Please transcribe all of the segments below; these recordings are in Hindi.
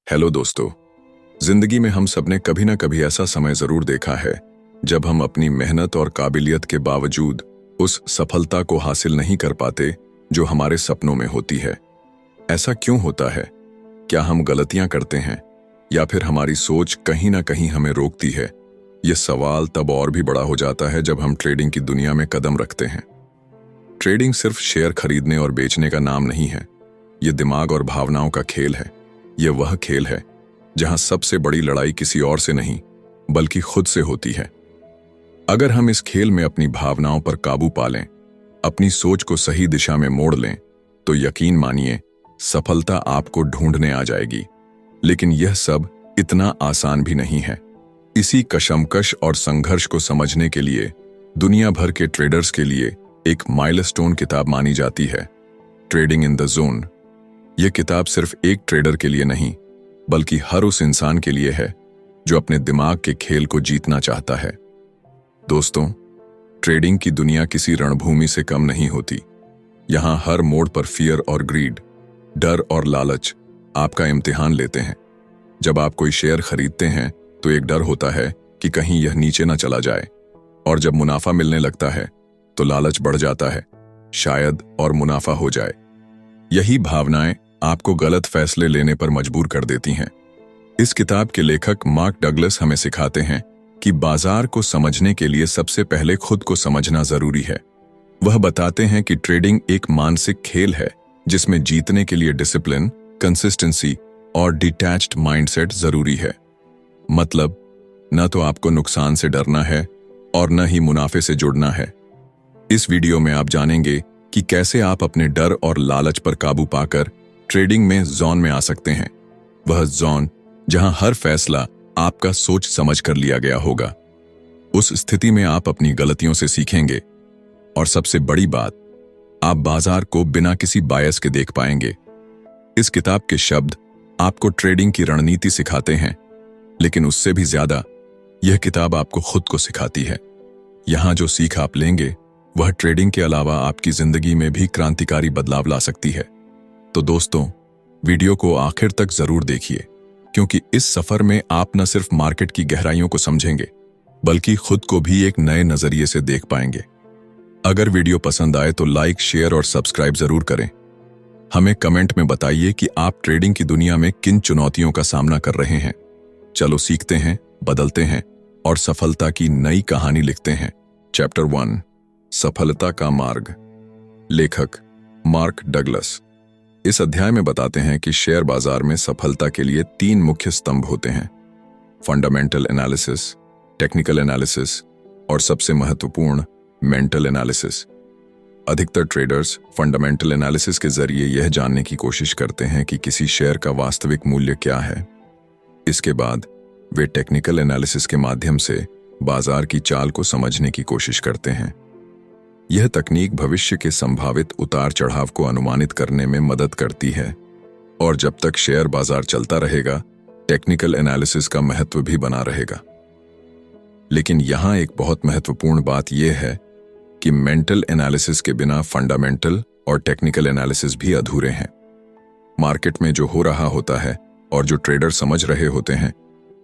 हेलो दोस्तों। जिंदगी में हम सबने कभी ना कभी ऐसा समय जरूर देखा है जब हम अपनी मेहनत और काबिलियत के बावजूद उस सफलता को हासिल नहीं कर पाते जो हमारे सपनों में होती है। ऐसा क्यों होता है? क्या हम गलतियां करते हैं या फिर हमारी सोच कहीं ना कहीं हमें रोकती है? यह सवाल तब और भी बड़ा हो जाता है जब हम ट्रेडिंग की दुनिया में कदम रखते हैं। ट्रेडिंग सिर्फ शेयर खरीदने और बेचने का नाम नहीं है। यह दिमाग और भावनाओं का खेल है। यह वह खेल है जहां सबसे बड़ी लड़ाई किसी और से नहीं बल्कि खुद से होती है। अगर हम इस खेल में अपनी भावनाओं पर काबू पा लें, अपनी सोच को सही दिशा में मोड़ लें, तो यकीन मानिए सफलता आपको ढूंढने आ जाएगी। लेकिन यह सब इतना आसान भी नहीं है। इसी कशमकश और संघर्ष को समझने के लिए दुनिया भर के ट्रेडर्स के लिए एक माइलस्टोन किताब मानी जाती है, ट्रेडिंग इन द जोन। यह किताब सिर्फ एक ट्रेडर के लिए नहीं बल्कि हर उस इंसान के लिए है जो अपने दिमाग के खेल को जीतना चाहता है। दोस्तों, ट्रेडिंग की दुनिया किसी रणभूमि से कम नहीं होती। यहां हर मोड़ पर फियर और ग्रीड, डर और लालच आपका इम्तिहान लेते हैं। जब आप कोई शेयर खरीदते हैं तो एक डर होता है कि कहीं यह नीचे ना चला जाए, और जब मुनाफा मिलने लगता है तो लालच बढ़ जाता है, शायद और मुनाफा हो जाए। यही भावनाएं आपको गलत फैसले लेने पर मजबूर कर देती हैं। इस किताब के लेखक मार्क डगलस हमें सिखाते हैं कि बाजार को समझने के लिए सबसे पहले खुद को समझना जरूरी है। वह बताते हैं कि ट्रेडिंग एक मानसिक खेल है जिसमें जीतने के लिए डिसिप्लिन, कंसिस्टेंसी और डिटैच्ड माइंडसेट जरूरी है। मतलब, न तो आपको नुकसान से डरना है और न ही मुनाफे से जुड़ना है। इस वीडियो में आप जानेंगे कि कैसे आप अपने डर और लालच पर काबू पाकर ट्रेडिंग में जोन में आ सकते हैं। वह जोन जहां हर फैसला आपका सोच समझ कर लिया गया होगा। उस स्थिति में आप अपनी गलतियों से सीखेंगे और सबसे बड़ी बात, आप बाजार को बिना किसी बायस के देख पाएंगे। इस किताब के शब्द आपको ट्रेडिंग की रणनीति सिखाते हैं, लेकिन उससे भी ज्यादा यह किताब आपको खुद को सिखाती है। यहां जो सीख आप लेंगे वह ट्रेडिंग के अलावा आपकी जिंदगी में भी क्रांतिकारी बदलाव ला सकती है। तो दोस्तों, वीडियो को आखिर तक जरूर देखिए, क्योंकि इस सफर में आप न सिर्फ मार्केट की गहराइयों को समझेंगे बल्कि खुद को भी एक नए नजरिए से देख पाएंगे। अगर वीडियो पसंद आए तो लाइक, शेयर और सब्सक्राइब जरूर करें। हमें कमेंट में बताइए कि आप ट्रेडिंग की दुनिया में किन चुनौतियों का सामना कर रहे हैं। चलो सीखते हैं, बदलते हैं और सफलता की नई कहानी लिखते हैं। चैप्टर 1, सफलता का मार्ग। लेखक मार्क डगलस इस अध्याय में बताते हैं कि शेयर बाजार में सफलता के लिए 3 मुख्य स्तंभ होते हैं: फंडामेंटल एनालिसिस, टेक्निकल एनालिसिस और सबसे महत्वपूर्ण मेंटल एनालिसिस। अधिकतर ट्रेडर्स फंडामेंटल एनालिसिस के जरिए यह जानने की कोशिश करते हैं कि किसी शेयर का वास्तविक मूल्य क्या है। इसके बाद वे टेक्निकल एनालिसिस के माध्यम से बाजार की चाल को समझने की कोशिश करते हैं। यह तकनीक भविष्य के संभावित उतार चढ़ाव को अनुमानित करने में मदद करती है, और जब तक शेयर बाजार चलता रहेगा, टेक्निकल एनालिसिस का महत्व भी बना रहेगा। लेकिन यहां एक बहुत महत्वपूर्ण बात यह है कि मेंटल एनालिसिस के बिना फंडामेंटल और टेक्निकल एनालिसिस भी अधूरे हैं। मार्केट में जो हो रहा होता है और जो ट्रेडर समझ रहे होते हैं,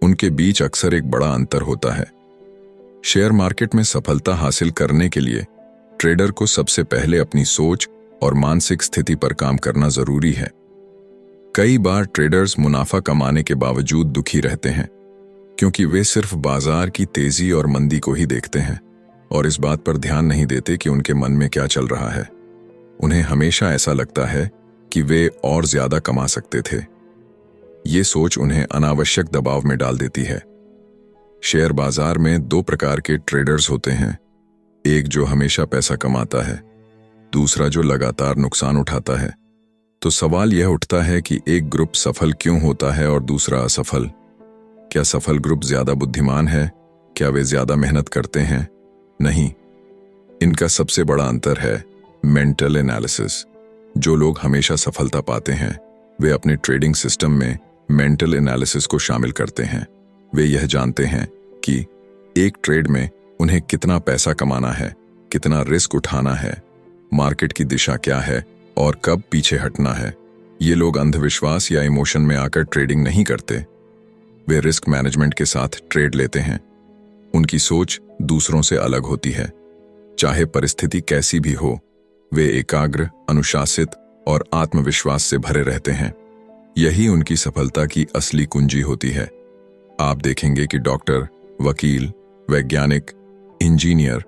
उनके बीच अक्सर एक बड़ा अंतर होता है। शेयर मार्केट में सफलता हासिल करने के लिए ट्रेडर को सबसे पहले अपनी सोच और मानसिक स्थिति पर काम करना जरूरी है। कई बार ट्रेडर्स मुनाफा कमाने के बावजूद दुखी रहते हैं, क्योंकि वे सिर्फ बाजार की तेजी और मंदी को ही देखते हैं और इस बात पर ध्यान नहीं देते कि उनके मन में क्या चल रहा है। उन्हें हमेशा ऐसा लगता है कि वे और ज्यादा कमा सकते थे। ये सोच उन्हें अनावश्यक दबाव में डाल देती है। शेयर बाजार में 2 प्रकार के ट्रेडर्स होते हैं, एक जो हमेशा पैसा कमाता है, दूसरा जो लगातार नुकसान उठाता है। तो सवाल यह उठता है कि एक ग्रुप सफल क्यों होता है और दूसरा असफल? क्या सफल ग्रुप ज्यादा बुद्धिमान है? क्या वे ज्यादा मेहनत करते हैं? नहीं, इनका सबसे बड़ा अंतर है मेंटल एनालिसिस। जो लोग हमेशा सफलता पाते हैं, वे अपने ट्रेडिंग सिस्टम में मेंटल एनालिसिस को शामिल करते हैं। वे यह जानते हैं कि एक ट्रेड में उन्हें कितना पैसा कमाना है, कितना रिस्क उठाना है, मार्केट की दिशा क्या है और कब पीछे हटना है। ये लोग अंधविश्वास या इमोशन में आकर ट्रेडिंग नहीं करते, वे रिस्क मैनेजमेंट के साथ ट्रेड लेते हैं। उनकी सोच दूसरों से अलग होती है। चाहे परिस्थिति कैसी भी हो, वे एकाग्र, अनुशासित और आत्मविश्वास से भरे रहते हैं। यही उनकी सफलता की असली कुंजी होती है। आप देखेंगे कि डॉक्टर, वकील, वैज्ञानिक, इंजीनियर,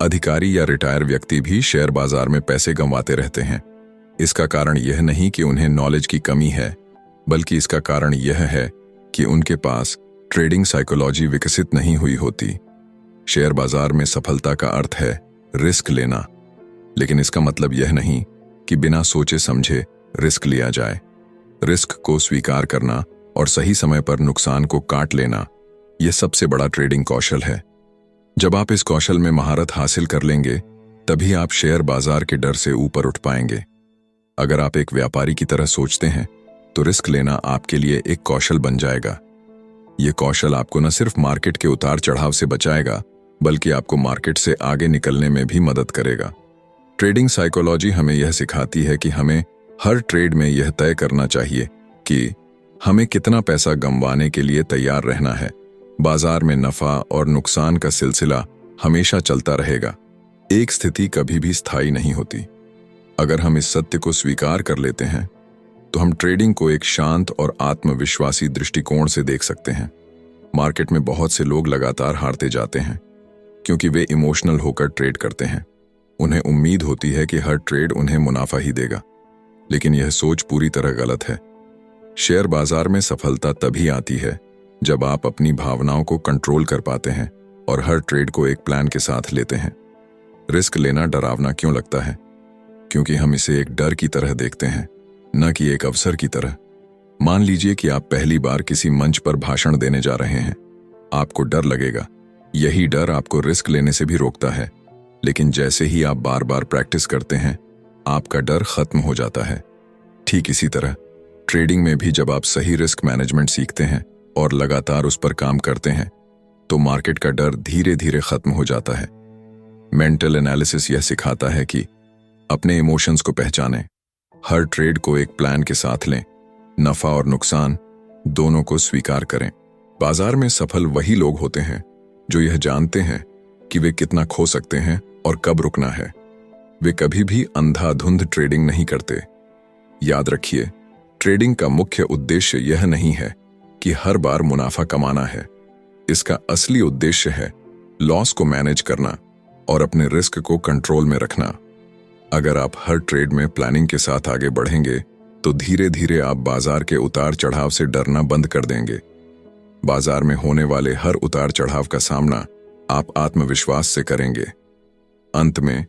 अधिकारी या रिटायर व्यक्ति भी शेयर बाजार में पैसे गंवाते रहते हैं। इसका कारण यह नहीं कि उन्हें नॉलेज की कमी है, बल्कि इसका कारण यह है कि उनके पास ट्रेडिंग साइकोलॉजी विकसित नहीं हुई होती। शेयर बाजार में सफलता का अर्थ है रिस्क लेना, लेकिन इसका मतलब यह नहीं कि बिना सोचे समझे रिस्क लिया जाए। रिस्क को स्वीकार करना और सही समय पर नुकसान को काट लेना, यह सबसे बड़ा ट्रेडिंग कौशल है। जब आप इस कौशल में महारत हासिल कर लेंगे, तभी आप शेयर बाजार के डर से ऊपर उठ पाएंगे। अगर आप एक व्यापारी की तरह सोचते हैं, तो रिस्क लेना आपके लिए एक कौशल बन जाएगा। यह कौशल आपको न सिर्फ मार्केट के उतार चढ़ाव से बचाएगा, बल्कि आपको मार्केट से आगे निकलने में भी मदद करेगा। ट्रेडिंग साइकोलॉजी हमें यह सिखाती है कि हमें हर ट्रेड में यह तय करना चाहिए कि हमें कितना पैसा गंवाने के लिए तैयार रहना है। बाजार में नफा और नुकसान का सिलसिला हमेशा चलता रहेगा। एक स्थिति कभी भी स्थायी नहीं होती। अगर हम इस सत्य को स्वीकार कर लेते हैं, तो हम ट्रेडिंग को एक शांत और आत्मविश्वासी दृष्टिकोण से देख सकते हैं। मार्केट में बहुत से लोग लगातार हारते जाते हैं, क्योंकि वे इमोशनल होकर ट्रेड करते हैं। उन्हें उम्मीद होती है कि हर ट्रेड उन्हें मुनाफा ही देगा, लेकिन यह सोच पूरी तरह गलत है। शेयर बाजार में सफलता तभी आती है जब आप अपनी भावनाओं को कंट्रोल कर पाते हैं और हर ट्रेड को एक प्लान के साथ लेते हैं। रिस्क लेना डरावना क्यों लगता है? क्योंकि हम इसे एक डर की तरह देखते हैं, न कि एक अवसर की तरह। मान लीजिए कि आप पहली बार किसी मंच पर भाषण देने जा रहे हैं। आपको डर लगेगा। यही डर आपको रिस्क लेने से भी रोकता है, लेकिन जैसे ही आप बार बार प्रैक्टिस करते हैं, आपका डर खत्म हो जाता है। ठीक इसी तरह ट्रेडिंग में भी जब आप सही रिस्क मैनेजमेंट सीखते हैं और लगातार उस पर काम करते हैं, तो मार्केट का डर धीरे धीरे खत्म हो जाता है। मेंटल एनालिसिस यह सिखाता है कि अपने इमोशंस को पहचानें, हर ट्रेड को एक प्लान के साथ लें, नफा और नुकसान दोनों को स्वीकार करें। बाजार में सफल वही लोग होते हैं जो यह जानते हैं कि वे कितना खो सकते हैं और कब रुकना है। वे कभी भी अंधाधुंध ट्रेडिंग नहीं करते। याद रखिए, ट्रेडिंग का मुख्य उद्देश्य यह नहीं है कि हर बार मुनाफा कमाना है। इसका असली उद्देश्य है लॉस को मैनेज करना और अपने रिस्क को कंट्रोल में रखना। अगर आप हर ट्रेड में प्लानिंग के साथ आगे बढ़ेंगे, तो धीरे धीरे आप बाजार के उतार चढ़ाव से डरना बंद कर देंगे। बाजार में होने वाले हर उतार चढ़ाव का सामना आप आत्मविश्वास से करेंगे। अंत में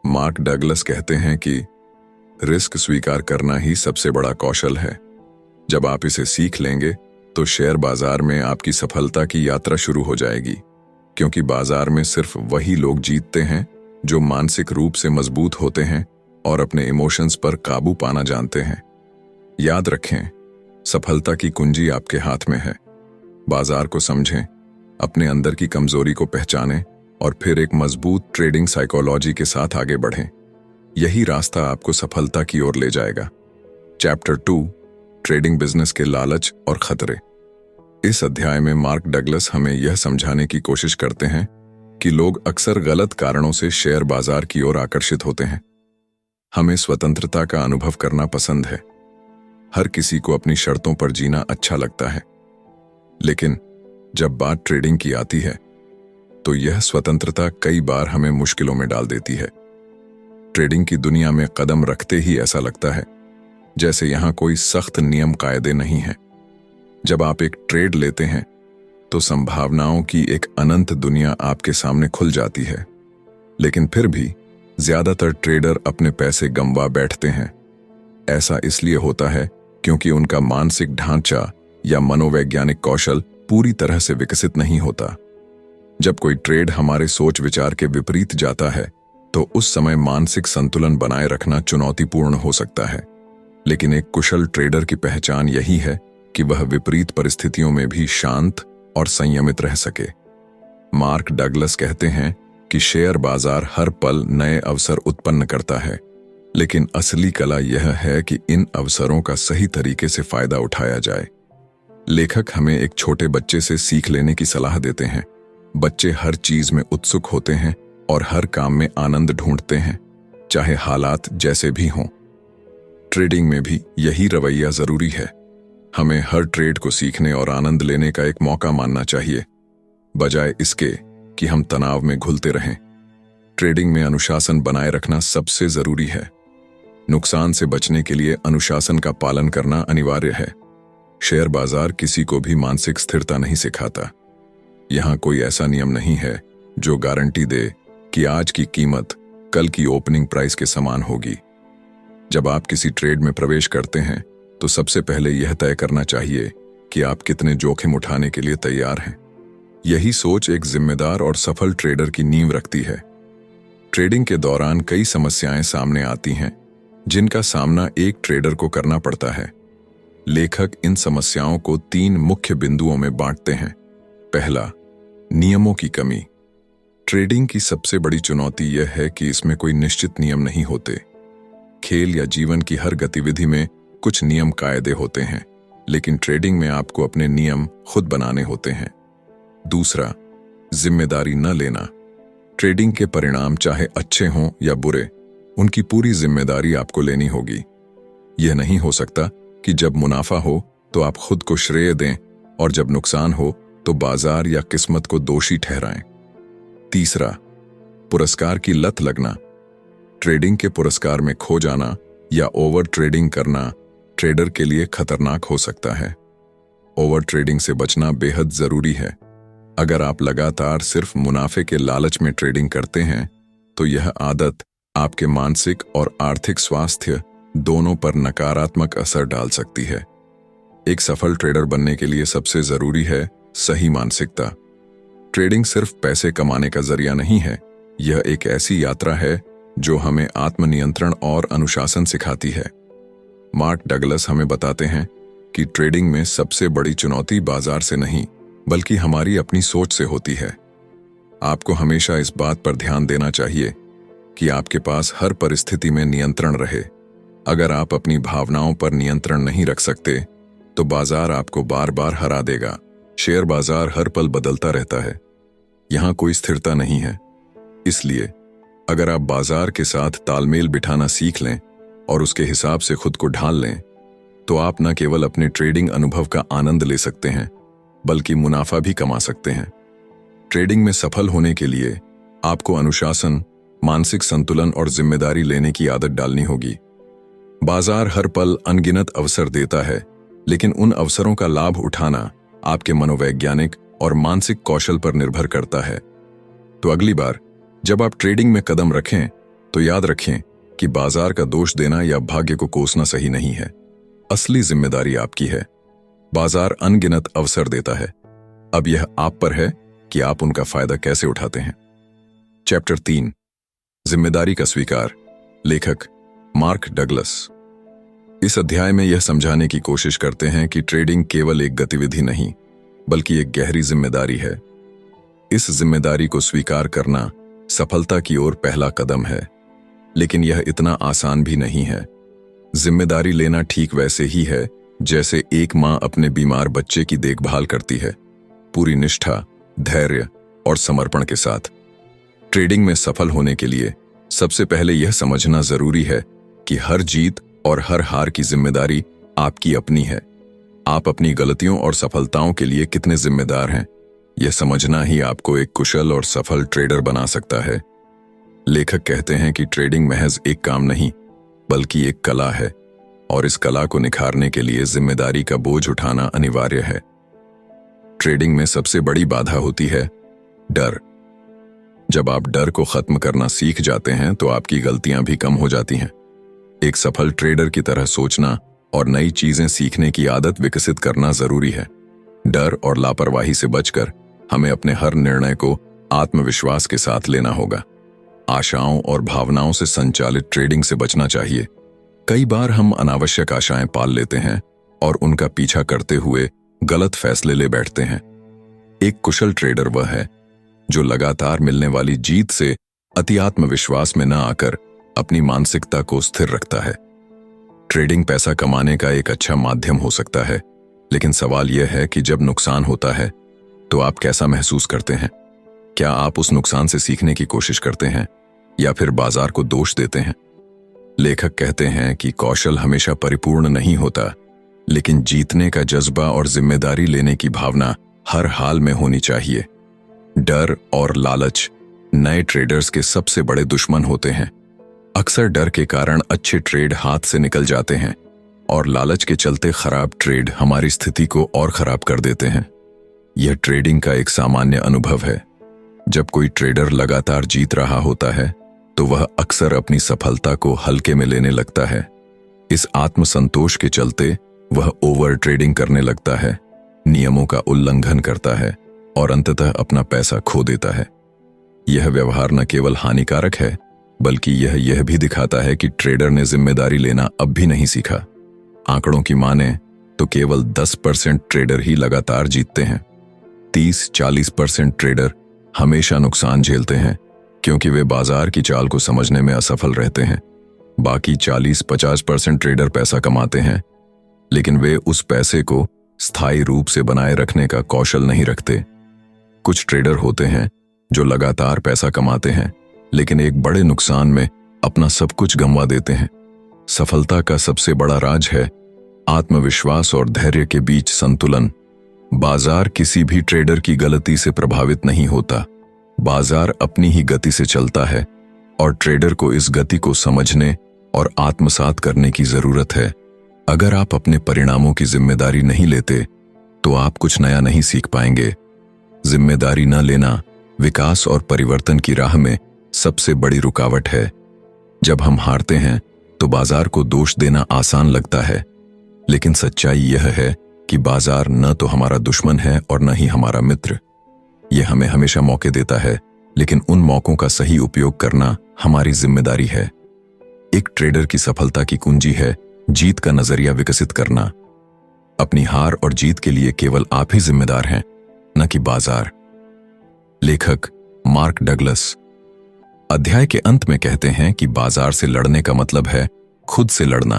मार्क डगलस कहते हैं कि रिस्क स्वीकार करना ही सबसे बड़ा कौशल है। जब आप इसे सीख लेंगे, तो शेयर बाजार में आपकी सफलता की यात्रा शुरू हो जाएगी, क्योंकि बाजार में सिर्फ वही लोग जीतते हैं जो मानसिक रूप से मजबूत होते हैं और अपने इमोशंस पर काबू पाना जानते हैं। याद रखें, सफलता की कुंजी आपके हाथ में है। बाजार को समझें, अपने अंदर की कमजोरी को पहचानें और फिर एक मजबूत ट्रेडिंग साइकोलॉजी के साथ आगे बढ़ें। यही रास्ता आपको सफलता की ओर ले जाएगा। चैप्टर 2, ट्रेडिंग बिजनेस के लालच और खतरे। इस अध्याय में मार्क डगलस हमें यह समझाने की कोशिश करते हैं कि लोग अक्सर गलत कारणों से शेयर बाजार की ओर आकर्षित होते हैं। हमें स्वतंत्रता का अनुभव करना पसंद है। हर किसी को अपनी शर्तों पर जीना अच्छा लगता है, लेकिन जब बात ट्रेडिंग की आती है, तो यह स्वतंत्रता कई बार हमें मुश्किलों में डाल देती है। ट्रेडिंग की दुनिया में कदम रखते ही ऐसा लगता है जैसे यहां कोई सख्त नियम कायदे नहीं है। जब आप एक ट्रेड लेते हैं, तो संभावनाओं की एक अनंत दुनिया आपके सामने खुल जाती है, लेकिन फिर भी ज्यादातर ट्रेडर अपने पैसे गंवा बैठते हैं। ऐसा इसलिए होता है क्योंकि उनका मानसिक ढांचा या मनोवैज्ञानिक कौशल पूरी तरह से विकसित नहीं होता। जब कोई ट्रेड हमारे सोच विचार के विपरीत जाता है, तो उस समय मानसिक संतुलन बनाए रखना चुनौतीपूर्ण हो सकता है। लेकिन एक कुशल ट्रेडर की पहचान यही है कि वह विपरीत परिस्थितियों में भी शांत और संयमित रह सके। मार्क डगलस कहते हैं कि शेयर बाजार हर पल नए अवसर उत्पन्न करता है। लेकिन असली कला यह है कि इन अवसरों का सही तरीके से फायदा उठाया जाए। लेखक हमें एक छोटे बच्चे से सीख लेने की सलाह देते हैं। बच्चे हर चीज में उत्सुक होते हैं और हर काम में आनंद ढूंढते हैं, चाहे हालात जैसे भी हों। ट्रेडिंग में भी यही रवैया जरूरी है। हमें हर ट्रेड को सीखने और आनंद लेने का एक मौका मानना चाहिए, बजाय इसके कि हम तनाव में घुलते रहें। ट्रेडिंग में अनुशासन बनाए रखना सबसे जरूरी है। नुकसान से बचने के लिए अनुशासन का पालन करना अनिवार्य है। शेयर बाजार किसी को भी मानसिक स्थिरता नहीं सिखाता। यहां कोई ऐसा नियम नहीं है जो गारंटी दे कि आज की कीमत कल की ओपनिंग प्राइस के समान होगी। जब आप किसी ट्रेड में प्रवेश करते हैं तो सबसे पहले यह तय करना चाहिए कि आप कितने जोखिम उठाने के लिए तैयार हैं। यही सोच एक जिम्मेदार और सफल ट्रेडर की नींव रखती है। ट्रेडिंग के दौरान कई समस्याएं सामने आती हैं, जिनका सामना एक ट्रेडर को करना पड़ता है। लेखक इन समस्याओं को 3 मुख्य बिंदुओं में बांटते हैं। पहला, नियमों की कमी। ट्रेडिंग की सबसे बड़ी चुनौती यह है कि इसमें कोई निश्चित नियम नहीं होते। खेल या जीवन की हर गतिविधि में कुछ नियम कायदे होते हैं, लेकिन ट्रेडिंग में आपको अपने नियम खुद बनाने होते हैं। दूसरा, जिम्मेदारी न लेना। ट्रेडिंग के परिणाम चाहे अच्छे हों या बुरे, उनकी पूरी जिम्मेदारी आपको लेनी होगी। यह नहीं हो सकता कि जब मुनाफा हो तो आप खुद को श्रेय दें और जब नुकसान हो तो बाजार या किस्मत को दोषी ठहराएं। तीसरा, पुरस्कार की लत लगना। ट्रेडिंग के पुरस्कार में खो जाना या ओवर ट्रेडिंग करना ट्रेडर के लिए खतरनाक हो सकता है। ओवर ट्रेडिंग से बचना बेहद जरूरी है। अगर आप लगातार सिर्फ मुनाफे के लालच में ट्रेडिंग करते हैं तो यह आदत आपके मानसिक और आर्थिक स्वास्थ्य दोनों पर नकारात्मक असर डाल सकती है। एक सफल ट्रेडर बनने के लिए सबसे जरूरी है सही मानसिकता। ट्रेडिंग सिर्फ पैसे कमाने का जरिया नहीं है, यह एक ऐसी यात्रा है जो हमें आत्मनियंत्रण और अनुशासन सिखाती है। मार्क डगलस हमें बताते हैं कि ट्रेडिंग में सबसे बड़ी चुनौती बाजार से नहीं बल्कि हमारी अपनी सोच से होती है। आपको हमेशा इस बात पर ध्यान देना चाहिए कि आपके पास हर परिस्थिति में नियंत्रण रहे। अगर आप अपनी भावनाओं पर नियंत्रण नहीं रख सकते तो बाजार आपको बार बार हरा देगा। शेयर बाजार हर पल बदलता रहता है, यहां कोई स्थिरता नहीं है। इसलिए अगर आप बाजार के साथ तालमेल बिठाना सीख लें और उसके हिसाब से खुद को ढाल लें तो आप न केवल अपने ट्रेडिंग अनुभव का आनंद ले सकते हैं बल्कि मुनाफा भी कमा सकते हैं। ट्रेडिंग में सफल होने के लिए आपको अनुशासन, मानसिक संतुलन और जिम्मेदारी लेने की आदत डालनी होगी। बाजार हर पल अनगिनत अवसर देता है, लेकिन उन अवसरों का लाभ उठाना आपके मनोवैज्ञानिक और मानसिक कौशल पर निर्भर करता है। तो अगली बार जब आप ट्रेडिंग में कदम रखें तो याद रखें कि बाजार का दोष देना या भाग्य को कोसना सही नहीं है। असली जिम्मेदारी आपकी है। बाजार अनगिनत अवसर देता है, अब यह आप पर है कि आप उनका फायदा कैसे उठाते हैं। चैप्टर 3, जिम्मेदारी का स्वीकार। लेखक मार्क डगलस इस अध्याय में यह समझाने की कोशिश करते हैं कि ट्रेडिंग केवल एक गतिविधि नहीं बल्कि एक गहरी जिम्मेदारी है। इस जिम्मेदारी को स्वीकार करना सफलता की ओर पहला कदम है, लेकिन यह इतना आसान भी नहीं है। जिम्मेदारी लेना ठीक वैसे ही है जैसे एक मां अपने बीमार बच्चे की देखभाल करती है, पूरी निष्ठा, धैर्य और समर्पण के साथ। ट्रेडिंग में सफल होने के लिए सबसे पहले यह समझना जरूरी है कि हर जीत और हर हार की जिम्मेदारी आपकी अपनी है। आप अपनी गलतियों और सफलताओं के लिए कितने जिम्मेदार हैं, यह समझना ही आपको एक कुशल और सफल ट्रेडर बना सकता है। लेखक कहते हैं कि ट्रेडिंग महज एक काम नहीं बल्कि एक कला है और इस कला को निखारने के लिए जिम्मेदारी का बोझ उठाना अनिवार्य है। ट्रेडिंग में सबसे बड़ी बाधा होती है डर। जब आप डर को खत्म करना सीख जाते हैं तो आपकी गलतियां भी कम हो जाती हैं। एक सफल ट्रेडर की तरह सोचना और नई चीजें सीखने की आदत विकसित करना जरूरी है। डर और लापरवाही से बचकर हमें अपने हर निर्णय को आत्मविश्वास के साथ लेना होगा। आशाओं और भावनाओं से संचालित ट्रेडिंग से बचना चाहिए। कई बार हम अनावश्यक आशाएं पाल लेते हैं और उनका पीछा करते हुए गलत फैसले ले बैठते हैं। एक कुशल ट्रेडर वह है जो लगातार मिलने वाली जीत से अति आत्मविश्वास में न आकर अपनी मानसिकता को स्थिर रखता है। ट्रेडिंग पैसा कमाने का एक अच्छा माध्यम हो सकता है, लेकिन सवाल यह है कि जब नुकसान होता है तो आप कैसा महसूस करते हैं? क्या आप उस नुकसान से सीखने की कोशिश करते हैं या फिर बाजार को दोष देते हैं? लेखक कहते हैं कि कौशल हमेशा परिपूर्ण नहीं होता, लेकिन जीतने का जज्बा और जिम्मेदारी लेने की भावना हर हाल में होनी चाहिए। डर और लालच नए ट्रेडर्स के सबसे बड़े दुश्मन होते हैं। अक्सर डर के कारण अच्छे ट्रेड हाथ से निकल जाते हैं और लालच के चलते खराब ट्रेड हमारी स्थिति को और खराब कर देते हैं। यह ट्रेडिंग का एक सामान्य अनुभव है। जब कोई ट्रेडर लगातार जीत रहा होता है तो वह अक्सर अपनी सफलता को हल्के में लेने लगता है। इस आत्मसंतोष के चलते वह ओवर ट्रेडिंग करने लगता है, नियमों का उल्लंघन करता है और अंततः अपना पैसा खो देता है। यह व्यवहार न केवल हानिकारक है, बल्कि यह भी दिखाता है कि ट्रेडर ने जिम्मेदारी लेना अब भी नहीं सीखा। आंकड़ों की माने तो केवल 10% ट्रेडर ही लगातार जीतते हैं। 30-40% ट्रेडर हमेशा नुकसान झेलते हैं क्योंकि वे बाजार की चाल को समझने में असफल रहते हैं। बाकी 40-50% ट्रेडर पैसा कमाते हैं, लेकिन वे उस पैसे को स्थायी रूप से बनाए रखने का कौशल नहीं रखते। कुछ ट्रेडर होते हैं जो लगातार पैसा कमाते हैं, लेकिन एक बड़े नुकसान में अपना सब कुछ गंवा देते हैं। सफलता का सबसे बड़ा राज है आत्मविश्वास और धैर्य के बीच संतुलन। बाजार किसी भी ट्रेडर की गलती से प्रभावित नहीं होता। बाजार अपनी ही गति से चलता है और ट्रेडर को इस गति को समझने और आत्मसात करने की जरूरत है। अगर आप अपने परिणामों की जिम्मेदारी नहीं लेते तो आप कुछ नया नहीं सीख पाएंगे। जिम्मेदारी न लेना विकास और परिवर्तन की राह में सबसे बड़ी रुकावट है। जब हम हारते हैं तो बाजार को दोष देना आसान लगता है, लेकिन सच्चाई यह है कि बाजार न तो हमारा दुश्मन है और न ही हमारा मित्र। यह हमें हमेशा मौके देता है, लेकिन उन मौकों का सही उपयोग करना हमारी जिम्मेदारी है। एक ट्रेडर की सफलता की कुंजी है जीत का नजरिया विकसित करना। अपनी हार और जीत के लिए केवल आप ही जिम्मेदार हैं, न कि बाजार। लेखक मार्क डगलस अध्याय के अंत में कहते हैं कि बाजार से लड़ने का मतलब है खुद से लड़ना।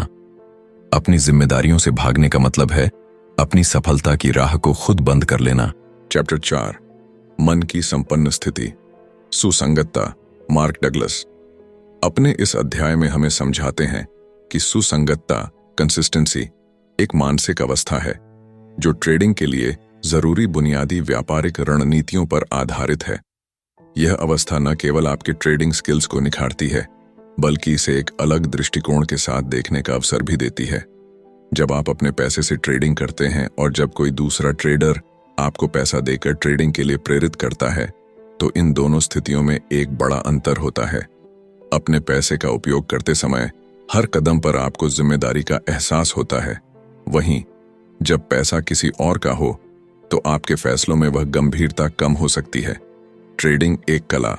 अपनी जिम्मेदारियों से भागने का मतलब है अपनी सफलता की राह को खुद बंद कर लेना। चैप्टर 4 मन की संपन्न स्थिति, सुसंगतता। मार्क डगलस अपने इस अध्याय में हमें समझाते हैं कि सुसंगतता कंसिस्टेंसी एक मानसिक अवस्था है जो ट्रेडिंग के लिए जरूरी बुनियादी व्यापारिक रणनीतियों पर आधारित है। यह अवस्था न केवल आपके ट्रेडिंग स्किल्स को निखारती है, बल्कि इसे एक अलग दृष्टिकोण के साथ देखने का अवसर भी देती है। जब आप अपने पैसे से ट्रेडिंग करते हैं और जब कोई दूसरा ट्रेडर आपको पैसा देकर ट्रेडिंग के लिए प्रेरित करता है, तो इन दोनों स्थितियों में एक बड़ा अंतर होता है। अपने पैसे का उपयोग करते समय हर कदम पर आपको जिम्मेदारी का एहसास होता है। वहीं जब पैसा किसी और का हो तो आपके फैसलों में वह गंभीरता कम हो सकती है। ट्रेडिंग एक कला,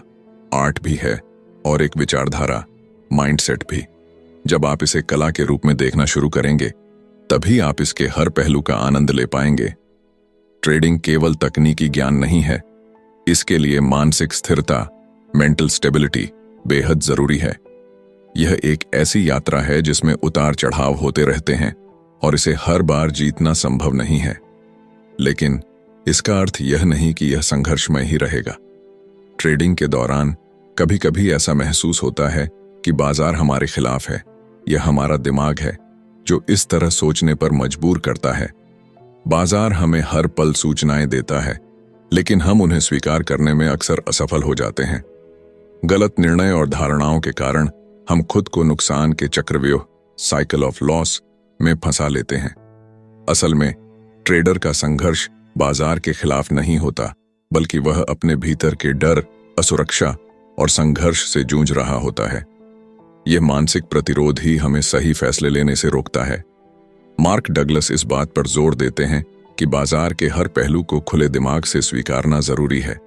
आर्ट भी है और एक विचारधारा, माइंडसेट भी। जब आप इसे कला के रूप में देखना शुरू करेंगे, तभी आप इसके हर पहलू का आनंद ले पाएंगे। ट्रेडिंग केवल तकनीकी ज्ञान नहीं है, इसके लिए मानसिक स्थिरता, मेंटल स्टेबिलिटी बेहद जरूरी है। यह एक ऐसी यात्रा है जिसमें उतार चढ़ाव होते रहते हैं और इसे हर बार जीतना संभव नहीं है, लेकिन इसका अर्थ यह नहीं कि यह संघर्षमय ही रहेगा। ट्रेडिंग के दौरान कभी कभी ऐसा महसूस होता है कि बाजार हमारे खिलाफ है। यह हमारा दिमाग है जो इस तरह सोचने पर मजबूर करता है। बाजार हमें हर पल सूचनाएं देता है, लेकिन हम उन्हें स्वीकार करने में अक्सर असफल हो जाते हैं। गलत निर्णय और धारणाओं के कारण हम खुद को नुकसान के चक्रव्यूह, साइकिल ऑफ लॉस में फंसा लेते हैं। असल में ट्रेडर का संघर्ष बाजार के खिलाफ नहीं होता, बल्कि वह अपने भीतर के डर, असुरक्षा और संघर्ष से जूझ रहा होता है। यह मानसिक प्रतिरोध ही हमें सही फैसले लेने से रोकता है। मार्क डगलस इस बात पर जोर देते हैं कि बाजार के हर पहलू को खुले दिमाग से स्वीकारना जरूरी है।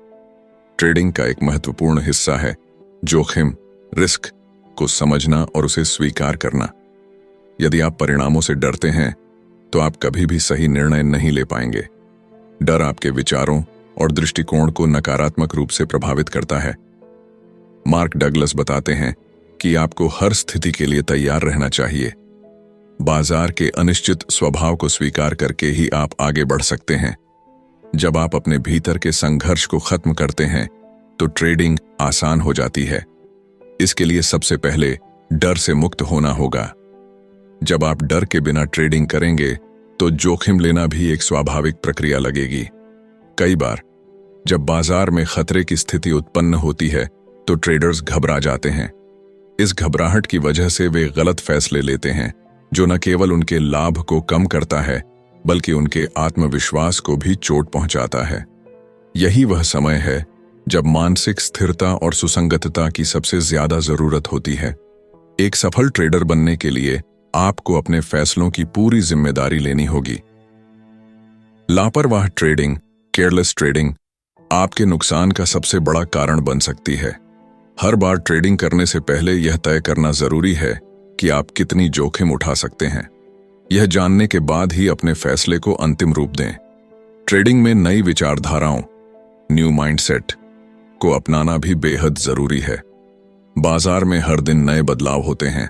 ट्रेडिंग का एक महत्वपूर्ण हिस्सा है जोखिम, रिस्क को समझना और उसे स्वीकार करना। यदि आप परिणामों से डरते हैं तो आप कभी भी सही निर्णय नहीं ले पाएंगे। डर आपके विचारों और दृष्टिकोण को नकारात्मक रूप से प्रभावित करता है। मार्क डगलस बताते हैं कि आपको हर स्थिति के लिए तैयार रहना चाहिए। बाजार के अनिश्चित स्वभाव को स्वीकार करके ही आप आगे बढ़ सकते हैं। जब आप अपने भीतर के संघर्ष को खत्म करते हैं तो ट्रेडिंग आसान हो जाती है। इसके लिए सबसे पहले डर से मुक्त होना होगा। जब आप डर के बिना ट्रेडिंग करेंगे तो जोखिम लेना भी एक स्वाभाविक प्रक्रिया लगेगी। कई बार जब बाजार में खतरे की स्थिति उत्पन्न होती है तो ट्रेडर्स घबरा जाते हैं। इस घबराहट की वजह से वे गलत फैसले लेते हैं, जो न केवल उनके लाभ को कम करता है बल्कि उनके आत्मविश्वास को भी चोट पहुंचाता है। यही वह समय है जब मानसिक स्थिरता और सुसंगतता की सबसे ज्यादा जरूरत होती है। एक सफल ट्रेडर बनने के लिए आपको अपने फैसलों की पूरी जिम्मेदारी लेनी होगी। लापरवाह ट्रेडिंग, केयरलेस ट्रेडिंग आपके नुकसान का सबसे बड़ा कारण बन सकती है। हर बार ट्रेडिंग करने से पहले यह तय करना जरूरी है कि आप कितनी जोखिम उठा सकते हैं। यह जानने के बाद ही अपने फैसले को अंतिम रूप दें। ट्रेडिंग में नई विचारधाराओं, न्यू माइंडसेट को अपनाना भी बेहद जरूरी है। बाजार में हर दिन नए बदलाव होते हैं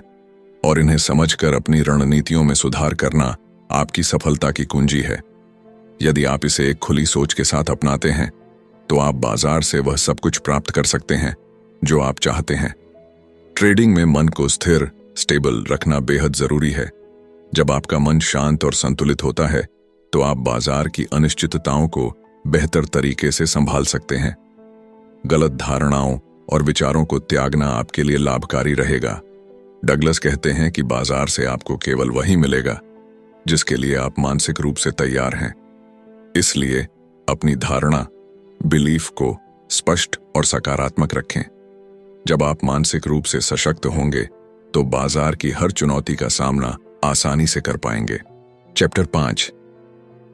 और इन्हें समझकर अपनी रणनीतियों में सुधार करना आपकी सफलता की कुंजी है। यदि आप इसे एक खुली सोच के साथ अपनाते हैं तो आप बाजार से वह सब कुछ प्राप्त कर सकते हैं जो आप चाहते हैं। ट्रेडिंग में मन को स्थिर, स्टेबल रखना बेहद जरूरी है। जब आपका मन शांत और संतुलित होता है तो आप बाजार की अनिश्चितताओं को बेहतर तरीके से संभाल सकते हैं। गलत धारणाओं और विचारों को त्यागना आपके लिए लाभकारी रहेगा। डगलस कहते हैं कि बाजार से आपको केवल वही मिलेगा जिसके लिए आप मानसिक रूप से तैयार हैं। इसलिए अपनी धारणा, बिलीफ को स्पष्ट और सकारात्मक रखें। जब आप मानसिक रूप से सशक्त होंगे तो बाजार की हर चुनौती का सामना आसानी से कर पाएंगे। चैप्टर 5,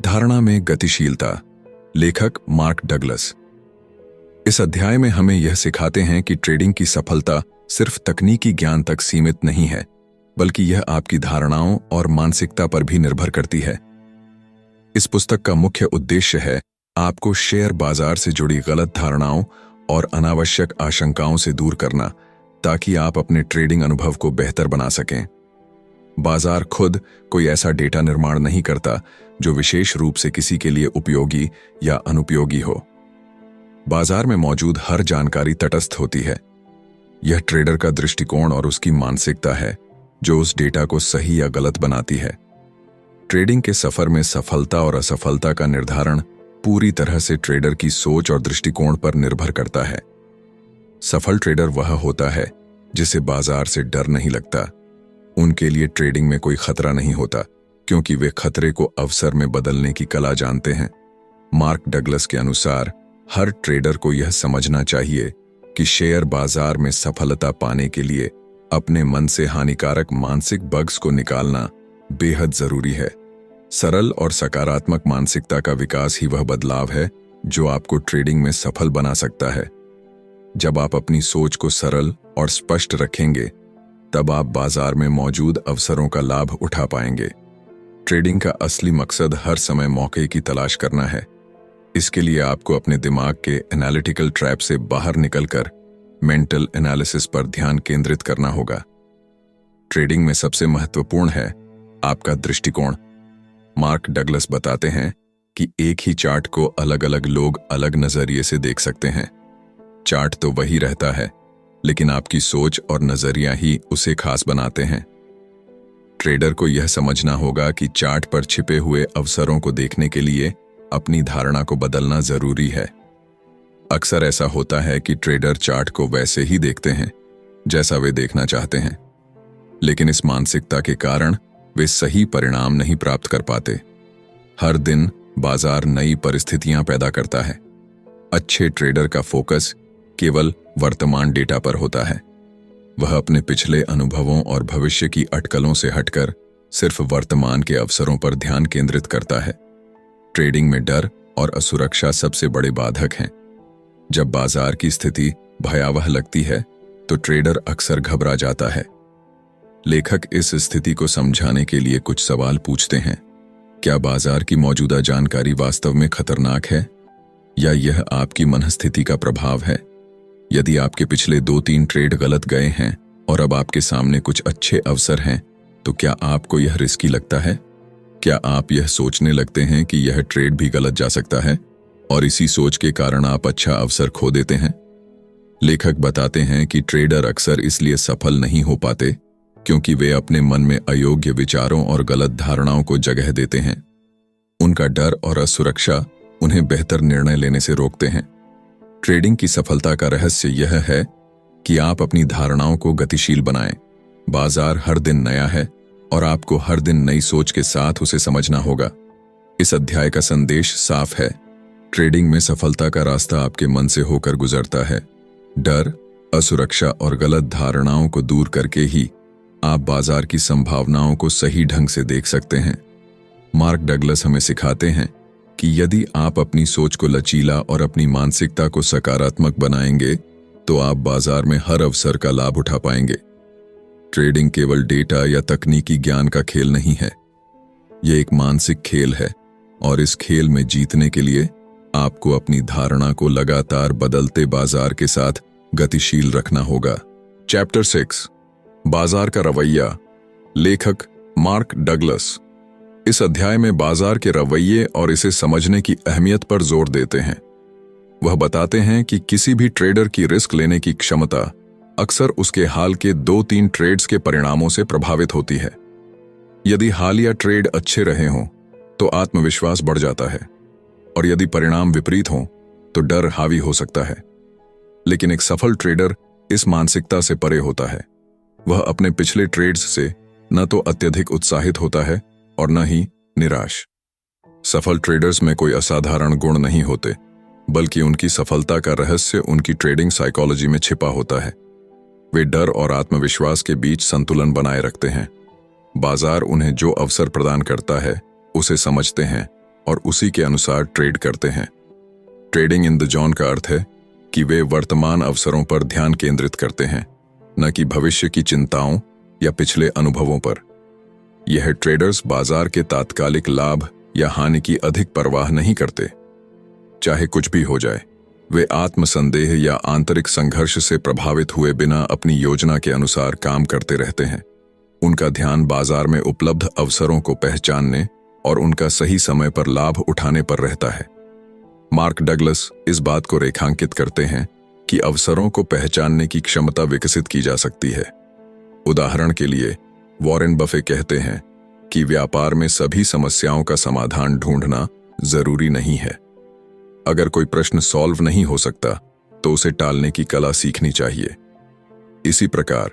धारणा में गतिशीलता, लेखक मार्क डगलस। इस अध्याय में हमें यह सिखाते हैं कि ट्रेडिंग की सफलता सिर्फ तकनीकी ज्ञान तक सीमित नहीं है, बल्कि यह आपकी धारणाओं और मानसिकता पर भी निर्भर करती है। इस पुस्तक का मुख्य उद्देश्य है आपको शेयर बाजार से जुड़ी गलत धारणाओं और अनावश्यक आशंकाओं से दूर करना, ताकि आप अपने ट्रेडिंग अनुभव को बेहतर बना सकें। बाजार खुद कोई ऐसा डेटा निर्माण नहीं करता जो विशेष रूप से किसी के लिए उपयोगी या अनुपयोगी हो। बाजार में मौजूद हर जानकारी तटस्थ होती है। यह ट्रेडर का दृष्टिकोण और उसकी मानसिकता है जो उस डेटा को सही या गलत बनाती है। ट्रेडिंग के सफर में सफलता और असफलता का निर्धारण पूरी तरह से ट्रेडर की सोच और दृष्टिकोण पर निर्भर करता है। सफल ट्रेडर वह होता है जिसे बाजार से डर नहीं लगता। उनके लिए ट्रेडिंग में कोई खतरा नहीं होता, क्योंकि वे खतरे को अवसर में बदलने की कला जानते हैं। मार्क डगलस के अनुसार हर ट्रेडर को यह समझना चाहिए कि शेयर बाजार में सफलता पाने के लिए अपने मन से हानिकारक मानसिक बग्स को निकालना बेहद जरूरी है। सरल और सकारात्मक मानसिकता का विकास ही वह बदलाव है जो आपको ट्रेडिंग में सफल बना सकता है। जब आप अपनी सोच को सरल और स्पष्ट रखेंगे, तब आप बाजार में मौजूद अवसरों का लाभ उठा पाएंगे। ट्रेडिंग का असली मकसद हर समय मौके की तलाश करना है। इसके लिए आपको अपने दिमाग के एनालिटिकल ट्रैप से बाहर निकलकर मेंटल एनालिसिस पर ध्यान केंद्रित करना होगा। ट्रेडिंग में सबसे महत्वपूर्ण है आपका दृष्टिकोण। मार्क डगलस बताते हैं कि एक ही चार्ट को अलग अलग लोग अलग नजरिए से देख सकते हैं। चार्ट तो वही रहता है, लेकिन आपकी सोच और नजरिया ही उसे खास बनाते हैं। ट्रेडर को यह समझना होगा कि चार्ट पर छिपे हुए अवसरों को देखने के लिए अपनी धारणा को बदलना जरूरी है। अक्सर ऐसा होता है कि ट्रेडर चार्ट को वैसे ही देखते हैं जैसा वे देखना चाहते हैं, लेकिन इस मानसिकता के कारण वे सही परिणाम नहीं प्राप्त कर पाते। हर दिन बाजार नई परिस्थितियां पैदा करता है। अच्छे ट्रेडर का फोकस केवल वर्तमान डेटा पर होता है। वह अपने पिछले अनुभवों और भविष्य की अटकलों से हटकर सिर्फ वर्तमान के अवसरों पर ध्यान केंद्रित करता है। ट्रेडिंग में डर और असुरक्षा सबसे बड़े बाधक हैं। जब बाजार की स्थिति भयावह लगती है तो ट्रेडर अक्सर घबरा जाता है। लेखक इस स्थिति को समझाने के लिए कुछ सवाल पूछते हैं। क्या बाजार की मौजूदा जानकारी वास्तव में खतरनाक है, या यह आपकी मनस्थिति का प्रभाव है? यदि आपके पिछले 2-3 ट्रेड गलत गए हैं और अब आपके सामने कुछ अच्छे अवसर हैं, तो क्या आपको यह रिस्की लगता है? क्या आप यह सोचने लगते हैं कि यह ट्रेड भी गलत जा सकता है और इसी सोच के कारण आप अच्छा अवसर खो देते हैं? लेखक बताते हैं कि ट्रेडर अक्सर इसलिए सफल नहीं हो पाते क्योंकि वे अपने मन में अयोग्य विचारों और गलत धारणाओं को जगह देते हैं। उनका डर और असुरक्षा उन्हें बेहतर निर्णय लेने से रोकते हैं। ट्रेडिंग की सफलता का रहस्य यह है कि आप अपनी धारणाओं को गतिशील बनाएं। बाजार हर दिन नया है और आपको हर दिन नई सोच के साथ उसे समझना होगा। इस अध्याय का संदेश साफ है। ट्रेडिंग में सफलता का रास्ता आपके मन से होकर गुजरता है। डर, असुरक्षा और गलत धारणाओं को दूर करके ही आप बाजार की संभावनाओं को सही ढंग से देख सकते हैं। मार्क डगलस हमें सिखाते हैं कि यदि आप अपनी सोच को लचीला और अपनी मानसिकता को सकारात्मक बनाएंगे तो आप बाजार में हर अवसर का लाभ उठा पाएंगे। ट्रेडिंग केवल डेटा या तकनीकी ज्ञान का खेल नहीं है, यह एक मानसिक खेल है और इस खेल में जीतने के लिए आपको अपनी धारणा को लगातार बदलते बाजार के साथ गतिशील रखना होगा। चैप्टर 6, बाजार का रवैया। लेखक मार्क डगलस इस अध्याय में बाजार के रवैये और इसे समझने की अहमियत पर जोर देते हैं। वह बताते हैं कि किसी भी ट्रेडर की रिस्क लेने की क्षमता अक्सर उसके हाल के 2-3 ट्रेड्स के परिणामों से प्रभावित होती है। यदि हालिया ट्रेड अच्छे रहे हों तो आत्मविश्वास बढ़ जाता है और यदि परिणाम विपरीत हों तो डर हावी हो सकता है। लेकिन एक सफल ट्रेडर इस मानसिकता से परे होता है। वह अपने पिछले ट्रेड्स से न तो अत्यधिक उत्साहित होता है और न ही निराश। सफल ट्रेडर्स में कोई असाधारण गुण नहीं होते, बल्कि उनकी सफलता का रहस्य उनकी ट्रेडिंग साइकोलॉजी में छिपा होता है। वे डर और आत्मविश्वास के बीच संतुलन बनाए रखते हैं। बाजार उन्हें जो अवसर प्रदान करता है उसे समझते हैं और उसी के अनुसार ट्रेड करते हैं। ट्रेडिंग इन द जोन का अर्थ है कि वे वर्तमान अवसरों पर ध्यान केंद्रित करते हैं, न कि भविष्य की चिंताओं या पिछले अनुभवों पर। यह ट्रेडर्स बाजार के तात्कालिक लाभ या हानि की अधिक परवाह नहीं करते। चाहे कुछ भी हो जाए, वे आत्मसंदेह या आंतरिक संघर्ष से प्रभावित हुए बिना अपनी योजना के अनुसार काम करते रहते हैं। उनका ध्यान बाजार में उपलब्ध अवसरों को पहचानने और उनका सही समय पर लाभ उठाने पर रहता है। मार्क डगलस इस बात को रेखांकित करते हैं कि अवसरों को पहचानने की क्षमता विकसित की जा सकती है। उदाहरण के लिए, वॉरेन बफे कहते हैं कि व्यापार में सभी समस्याओं का समाधान ढूंढना जरूरी नहीं है। अगर कोई प्रश्न सॉल्व नहीं हो सकता तो उसे टालने की कला सीखनी चाहिए। इसी प्रकार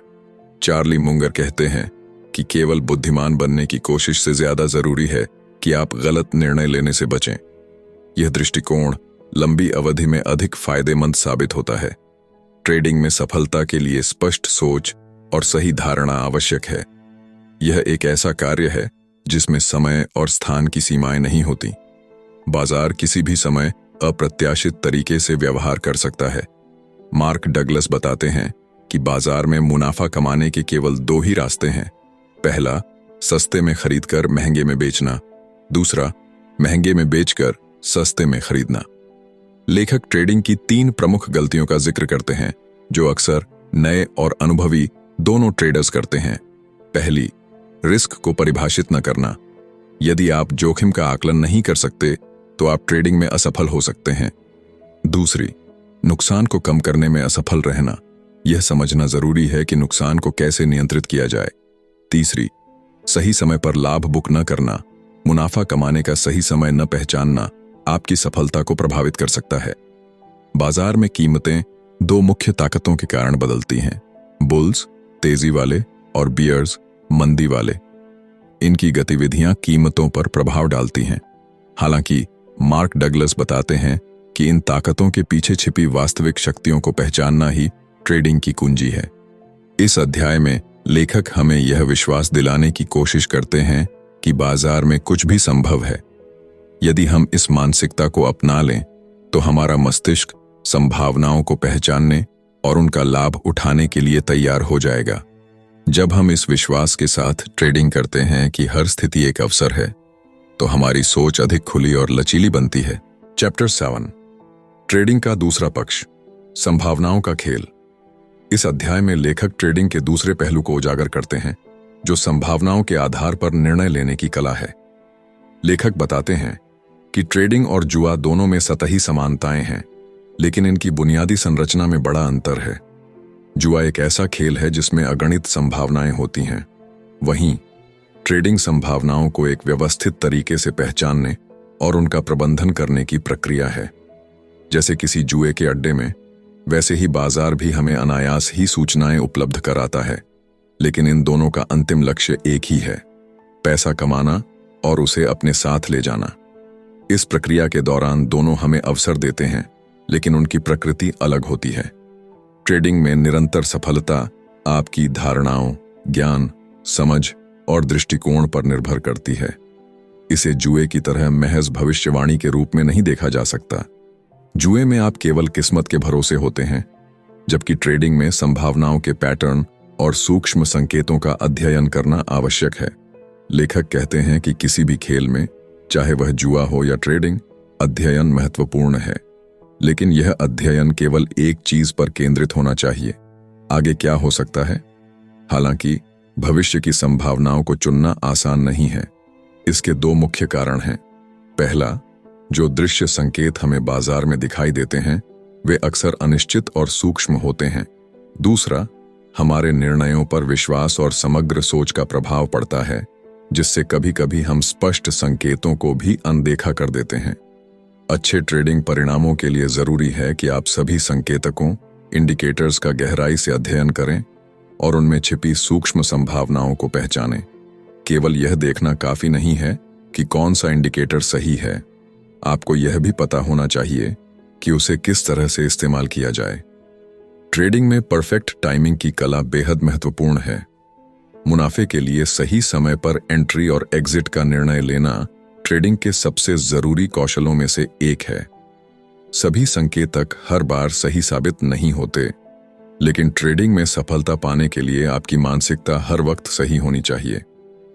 चार्ली मुंगर कहते हैं कि केवल बुद्धिमान बनने की कोशिश से ज्यादा जरूरी है कि आप गलत निर्णय लेने से बचें। यह दृष्टिकोण लंबी अवधि में अधिक फायदेमंद साबित होता है। ट्रेडिंग में सफलता के लिए स्पष्ट सोच और सही धारणा आवश्यक है। यह एक ऐसा कार्य है जिसमें समय और स्थान की सीमाएं नहीं होती। बाजार किसी भी समय अप्रत्याशित तरीके से व्यवहार कर सकता है। मार्क डगलस बताते हैं कि बाजार में मुनाफा कमाने के केवल 2 ही रास्ते हैं। पहला, सस्ते में खरीदकर महंगे में बेचना। दूसरा, महंगे में बेचकर सस्ते में खरीदना। लेखक ट्रेडिंग की 3 प्रमुख गलतियों का जिक्र करते हैं जो अक्सर नए और अनुभवी दोनों ट्रेडर्स करते हैं। पहली, रिस्क को परिभाषित न करना। यदि आप जोखिम का आकलन नहीं कर सकते तो आप ट्रेडिंग में असफल हो सकते हैं। दूसरी, नुकसान को कम करने में असफल रहना। यह समझना जरूरी है कि नुकसान को कैसे नियंत्रित किया जाए। तीसरी, सही समय पर लाभ बुक न करना। मुनाफा कमाने का सही समय न पहचानना आपकी सफलता को प्रभावित कर सकता है। बाजार में कीमतें 2 मुख्य ताकतों के कारण बदलती हैं, बुल्स तेजी वाले और बियर्स मंदी वाले। इनकी गतिविधियां कीमतों पर प्रभाव डालती हैं। हालांकि मार्क डगलस बताते हैं कि इन ताकतों के पीछे छिपी वास्तविक शक्तियों को पहचानना ही ट्रेडिंग की कुंजी है। इस अध्याय में लेखक हमें यह विश्वास दिलाने की कोशिश करते हैं कि बाजार में कुछ भी संभव है। यदि हम इस मानसिकता को अपना लें तो हमारा मस्तिष्क संभावनाओं को पहचानने और उनका लाभ उठाने के लिए तैयार हो जाएगा। जब हम इस विश्वास के साथ ट्रेडिंग करते हैं कि हर स्थिति एक अवसर है, तो हमारी सोच अधिक खुली और लचीली बनती है। चैप्टर 7, ट्रेडिंग का दूसरा पक्ष, संभावनाओं का खेल। इस अध्याय में लेखक ट्रेडिंग के दूसरे पहलू को उजागर करते हैं, जो संभावनाओं के आधार पर निर्णय लेने की कला है। लेखक बताते हैं कि ट्रेडिंग और जुआ दोनों में सतही समानताएं हैं, लेकिन इनकी बुनियादी संरचना में बड़ा अंतर है। जुआ एक ऐसा खेल है जिसमें अगणित संभावनाएं होती हैं, वहीं ट्रेडिंग संभावनाओं को एक व्यवस्थित तरीके से पहचानने और उनका प्रबंधन करने की प्रक्रिया है। जैसे किसी जुए के अड्डे में, वैसे ही बाजार भी हमें अनायास ही सूचनाएं उपलब्ध कराता है, लेकिन इन दोनों का अंतिम लक्ष्य एक ही है, पैसा कमाना और उसे अपने साथ ले जाना। इस प्रक्रिया के दौरान दोनों हमें अवसर देते हैं, लेकिन उनकी प्रकृति अलग होती है। ट्रेडिंग में निरंतर सफलता आपकी धारणाओं, ज्ञान, समझ और दृष्टिकोण पर निर्भर करती है। इसे जुए की तरह महज भविष्यवाणी के रूप में नहीं देखा जा सकता। जुए में आप केवल किस्मत के भरोसे होते हैं, जबकि ट्रेडिंग में संभावनाओं के पैटर्न और सूक्ष्म संकेतों का अध्ययन करना आवश्यक है। लेखक कहते हैं कि किसी भी खेल में, चाहे वह जुआ हो या ट्रेडिंग, अध्ययन महत्वपूर्ण है, लेकिन यह अध्ययन केवल एक चीज पर केंद्रित होना चाहिए, आगे क्या हो सकता है। हालांकि भविष्य की संभावनाओं को चुनना आसान नहीं है। इसके दो मुख्य कारण हैं। पहला, जो दृश्य संकेत हमें बाजार में दिखाई देते हैं वे अक्सर अनिश्चित और सूक्ष्म होते हैं। दूसरा, हमारे निर्णयों पर विश्वास और समग्र सोच का प्रभाव पड़ता है, जिससे कभी-कभी हम स्पष्ट संकेतों को भी अनदेखा कर देते हैं। अच्छे ट्रेडिंग परिणामों के लिए जरूरी है कि आप सभी संकेतकों, इंडिकेटर्स का गहराई से अध्ययन करें और उनमें छिपी सूक्ष्म संभावनाओं को पहचानें। केवल यह देखना काफी नहीं है कि कौन सा इंडिकेटर सही है, आपको यह भी पता होना चाहिए कि उसे किस तरह से इस्तेमाल किया जाए। ट्रेडिंग में परफेक्ट टाइमिंग की कला बेहद महत्वपूर्ण है। मुनाफे के लिए सही समय पर एंट्री और एग्जिट का निर्णय लेना ट्रेडिंग के सबसे जरूरी कौशलों में से एक है। सभी संकेतक हर बार सही साबित नहीं होते, लेकिन ट्रेडिंग में सफलता पाने के लिए आपकी मानसिकता हर वक्त सही होनी चाहिए।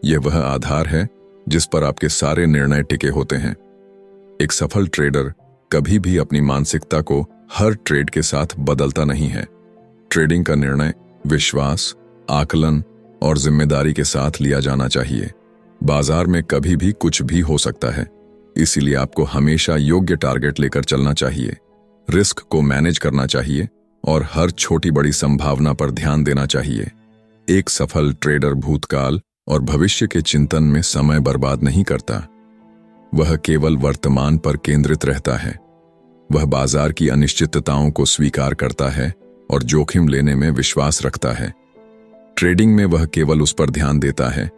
यह वह आधार है जिस पर आपके सारे निर्णय टिके होते हैं। एक सफल ट्रेडर कभी भी अपनी मानसिकता को हर ट्रेड के साथ बदलता नहीं है। ट्रेडिंग का निर्णय विश्वास, आकलन और जिम्मेदारी के साथ लिया जाना चाहिए। बाजार में कभी भी कुछ भी हो सकता है, इसीलिए आपको हमेशा योग्य टारगेट लेकर चलना चाहिए, रिस्क को मैनेज करना चाहिए और हर छोटी बड़ी संभावना पर ध्यान देना चाहिए। एक सफल ट्रेडर भूतकाल और भविष्य के चिंतन में समय बर्बाद नहीं करता, वह केवल वर्तमान पर केंद्रित रहता है। वह बाजार की अनिश्चितताओं को स्वीकार करता है और जोखिम लेने में विश्वास रखता है। ट्रेडिंग में वह केवल उस पर ध्यान देता है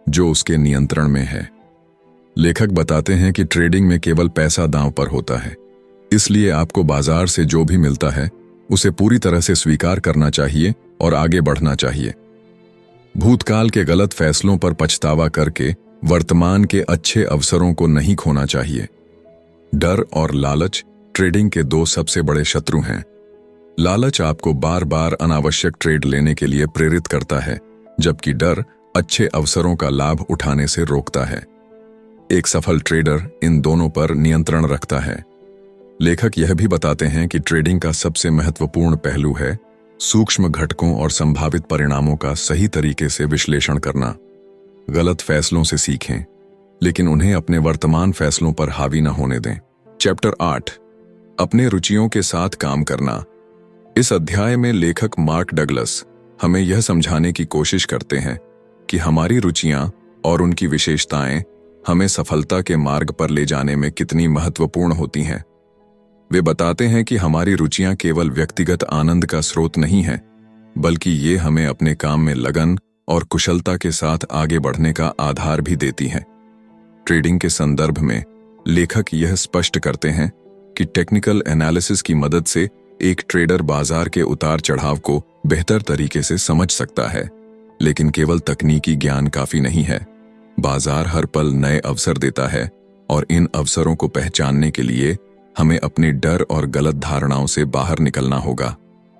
जो उसके नियंत्रण में है। लेखक बताते हैं कि ट्रेडिंग में केवल पैसा दांव पर होता है, इसलिए आपको बाजार से जो भी मिलता है उसे पूरी तरह से स्वीकार करना चाहिए और आगे बढ़ना चाहिए। भूतकाल के गलत फैसलों पर पछतावा करके वर्तमान के अच्छे अवसरों को नहीं खोना चाहिए। डर और लालच ट्रेडिंग के दो सबसे बड़े शत्रु हैं। लालच आपको बार बार अनावश्यक ट्रेड लेने के लिए प्रेरित करता है, जबकि डर अच्छे अवसरों का लाभ उठाने से रोकता है। एक सफल ट्रेडर इन दोनों पर नियंत्रण रखता है। लेखक यह भी बताते हैं कि ट्रेडिंग का सबसे महत्वपूर्ण पहलू है सूक्ष्म घटकों और संभावित परिणामों का सही तरीके से विश्लेषण करना। गलत फैसलों से सीखें, लेकिन उन्हें अपने वर्तमान फैसलों पर हावी न होने दें। चैप्टर 8, अपने रुचियों के साथ काम करना। इस अध्याय में लेखक मार्क डगलस हमें यह समझाने की कोशिश करते हैं कि हमारी रुचियां और उनकी विशेषताएं हमें सफलता के मार्ग पर ले जाने में कितनी महत्वपूर्ण होती हैं। वे बताते हैं कि हमारी रुचियां केवल व्यक्तिगत आनंद का स्रोत नहीं हैं, बल्कि ये हमें अपने काम में लगन और कुशलता के साथ आगे बढ़ने का आधार भी देती हैं। ट्रेडिंग के संदर्भ में लेखक यह स्पष्ट करते हैं कि टेक्निकल एनालिसिस की मदद से एक ट्रेडर बाजार के उतार चढ़ाव को बेहतर तरीके से समझ सकता है, लेकिन केवल तकनीकी ज्ञान काफी नहीं है। बाजार हर पल नए अवसर देता है और इन अवसरों को पहचानने के लिए हमें अपने डर और गलत धारणाओं से बाहर निकलना होगा।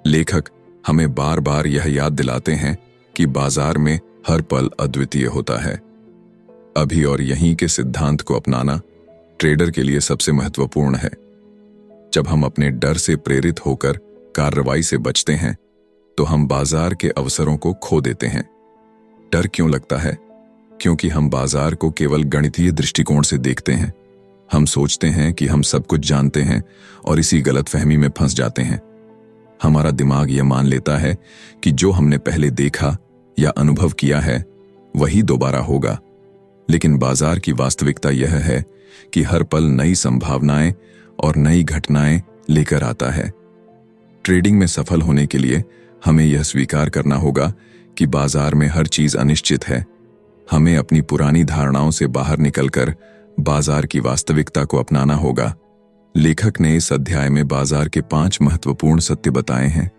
लेखक हमें बार बार यह याद दिलाते हैं कि बाजार में हर पल अद्वितीय होता है। अभी और यहीं के सिद्धांत को अपनाना ट्रेडर के लिए सबसे महत्वपूर्ण है। जब हम अपने डर से प्रेरित होकर कार्रवाई से बचते हैं, तो हम बाजार के अवसरों को खो देते हैं। डर क्यों लगता है? क्योंकि हम बाजार को केवल गणितीय दृष्टिकोण से देखते हैं। हम सोचते हैं कि हम सब कुछ जानते हैं और इसी गलतफहमी में फंस जाते हैं। हमारा दिमाग यह मान लेता है कि जो हमने पहले देखा या अनुभव किया है वही दोबारा होगा। लेकिन बाजार की वास्तविकता यह है कि हर पल नई संभावनाएं और नई घटनाएं लेकर आता है। ट्रेडिंग में सफल होने के लिए हमें यह स्वीकार करना होगा कि बाजार में हर चीज अनिश्चित है। हमें अपनी पुरानी धारणाओं से बाहर निकलकर बाजार की वास्तविकता को अपनाना होगा। लेखक ने इस अध्याय में बाजार के 5 महत्वपूर्ण सत्य बताए हैं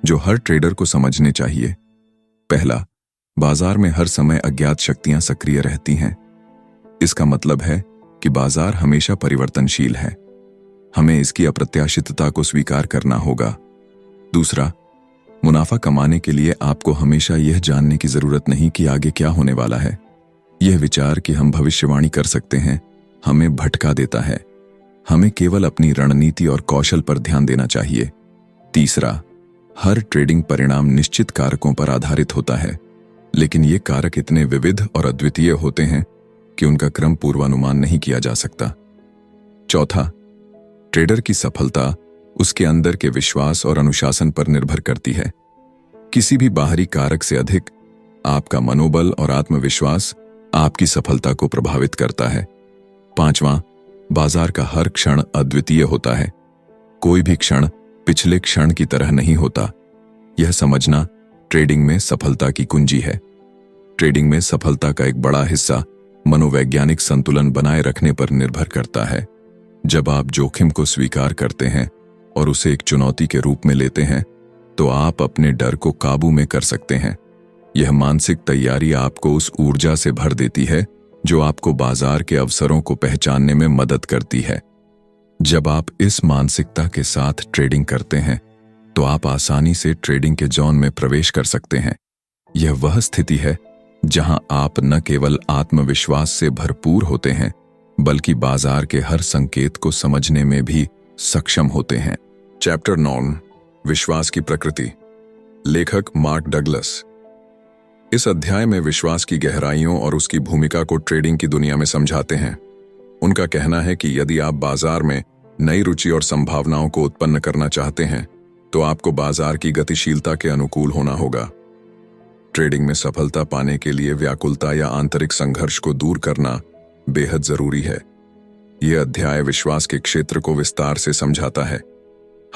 जो हर ट्रेडर को समझने चाहिए। पहला, बाजार में हर समय अज्ञात शक्तियां सक्रिय रहती हैं। इसका मतलब है कि बाजार हमेशा परिवर्तनशील है। हमें इसकी अप्रत्याशितता को स्वीकार करना होगा। दूसरा, मुनाफा कमाने के लिए आपको हमेशा यह जानने की जरूरत नहीं कि आगे क्या होने वाला है। यह विचार कि हम भविष्यवाणी कर सकते हैं हमें भटका देता है। हमें केवल अपनी रणनीति और कौशल पर ध्यान देना चाहिए। तीसरा, हर ट्रेडिंग परिणाम निश्चित कारकों पर आधारित होता है, लेकिन ये कारक इतने विविध और अद्वितीय होते हैं कि उनका क्रम पूर्वानुमान नहीं किया जा सकता। चौथा, ट्रेडर की सफलता उसके अंदर के विश्वास और अनुशासन पर निर्भर करती है। किसी भी बाहरी कारक से अधिक आपका मनोबल और आत्मविश्वास आपकी सफलता को प्रभावित करता है। पांचवां, बाजार का हर क्षण अद्वितीय होता है। कोई भी क्षण पिछले क्षण की तरह नहीं होता। यह समझना ट्रेडिंग में सफलता की कुंजी है। ट्रेडिंग में सफलता का एक बड़ा हिस्सा मनोवैज्ञानिक संतुलन बनाए रखने पर निर्भर करता है। जब आप जोखिम को स्वीकार करते हैं और उसे एक चुनौती के रूप में लेते हैं, तो आप अपने डर को काबू में कर सकते हैं। यह मानसिक तैयारी आपको उस ऊर्जा से भर देती है जो आपको बाजार के अवसरों को पहचानने में मदद करती है। जब आप इस मानसिकता के साथ ट्रेडिंग करते हैं, तो आप आसानी से ट्रेडिंग के जोन में प्रवेश कर सकते हैं। यह वह स्थिति है जहां आप न केवल आत्मविश्वास से भरपूर होते हैं, बल्कि बाजार के हर संकेत को समझने में भी सक्षम होते हैं। चैप्टर 9, विश्वास की प्रकृति। लेखक मार्क डगलस इस अध्याय में विश्वास की गहराइयों और उसकी भूमिका को ट्रेडिंग की दुनिया में समझाते हैं। उनका कहना है कि यदि आप बाजार में नई रुचि और संभावनाओं को उत्पन्न करना चाहते हैं, तो आपको बाजार की गतिशीलता के अनुकूल होना होगा। ट्रेडिंग में सफलता पाने के लिए व्याकुलता या आंतरिक संघर्ष को दूर करना बेहद जरूरी है। यह अध्याय विश्वास के क्षेत्र को विस्तार से समझाता है।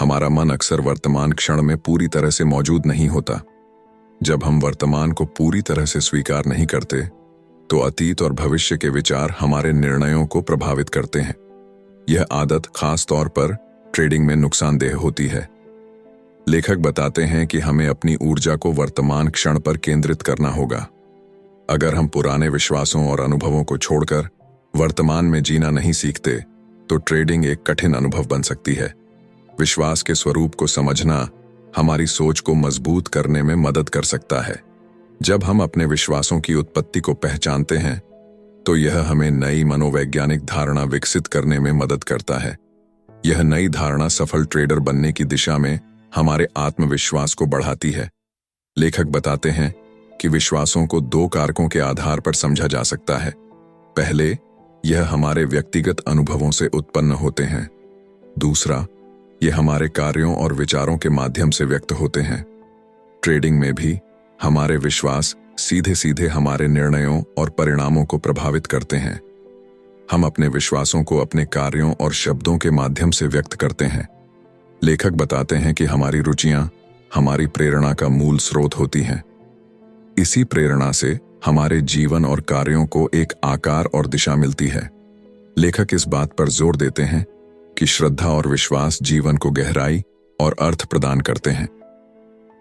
हमारा मन अक्सर वर्तमान क्षण में पूरी तरह से मौजूद नहीं होता। जब हम वर्तमान को पूरी तरह से स्वीकार नहीं करते, तो अतीत और भविष्य के विचार हमारे निर्णयों को प्रभावित करते हैं। यह आदत खास तौर पर ट्रेडिंग में नुकसानदेह होती है। लेखक बताते हैं कि हमें अपनी ऊर्जा को वर्तमान क्षण पर केंद्रित करना होगा। अगर हम पुराने विश्वासों और अनुभवों को छोड़कर वर्तमान में जीना नहीं सीखते, तो ट्रेडिंग एक कठिन अनुभव बन सकती है। विश्वास के स्वरूप को समझना हमारी सोच को मजबूत करने में मदद कर सकता है। जब हम अपने विश्वासों की उत्पत्ति को पहचानते हैं, तो यह हमें नई मनोवैज्ञानिक धारणा विकसित करने में मदद करता है। यह नई धारणा सफल ट्रेडर बनने की दिशा में हमारे आत्मविश्वास को बढ़ाती है। लेखक बताते हैं कि विश्वासों को 2 कारकों के आधार पर समझा जा सकता है। पहले, यह हमारे व्यक्तिगत अनुभवों से उत्पन्न होते हैं। दूसरा, यह हमारे कार्यों और विचारों के माध्यम से व्यक्त होते हैं। ट्रेडिंग में भी हमारे विश्वास सीधे सीधे हमारे निर्णयों और परिणामों को प्रभावित करते हैं। हम अपने विश्वासों को अपने कार्यों और शब्दों के माध्यम से व्यक्त करते हैं। लेखक बताते हैं कि हमारी रुचियां हमारी प्रेरणा का मूल स्रोत होती हैं। इसी प्रेरणा से हमारे जीवन और कार्यों को एक आकार और दिशा मिलती है। लेखक इस बात पर जोर देते हैं कि श्रद्धा और विश्वास जीवन को गहराई और अर्थ प्रदान करते हैं।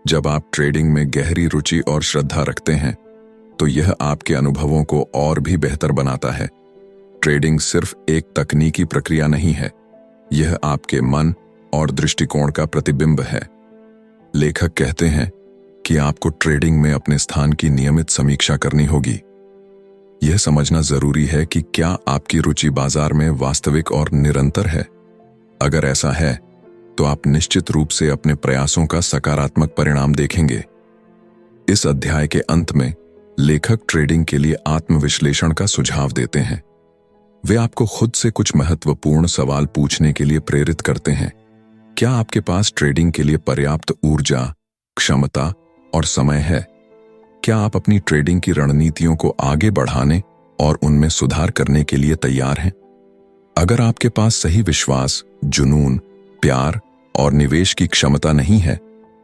जब आप ट्रेडिंग में गहरी रुचि और श्रद्धा रखते हैं, तो यह आपके अनुभवों को और भी बेहतर बनाता है। ट्रेडिंग सिर्फ एक तकनीकी प्रक्रिया नहीं है, यह आपके मन और दृष्टिकोण का प्रतिबिंब है। लेखक कहते हैं कि आपको ट्रेडिंग में अपने स्थान की नियमित समीक्षा करनी होगी। यह समझना जरूरी है कि क्या आपकी रुचि बाजार में वास्तविक और निरंतर है। अगर ऐसा है, तो आप निश्चित रूप से अपने प्रयासों का सकारात्मक परिणाम देखेंगे। इस अध्याय के अंत में लेखक ट्रेडिंग के लिए आत्मविश्लेषण का सुझाव देते हैं। वे आपको खुद से कुछ महत्वपूर्ण सवाल पूछने के लिए प्रेरित करते हैं। क्या आपके पास ट्रेडिंग के लिए पर्याप्त ऊर्जा, क्षमता और समय है? क्या आप अपनी ट्रेडिंग की रणनीतियों को आगे बढ़ाने और उनमें सुधार करने के लिए तैयार हैं? अगर आपके पास सही विश्वास, जुनून, प्यार और निवेश की क्षमता नहीं है,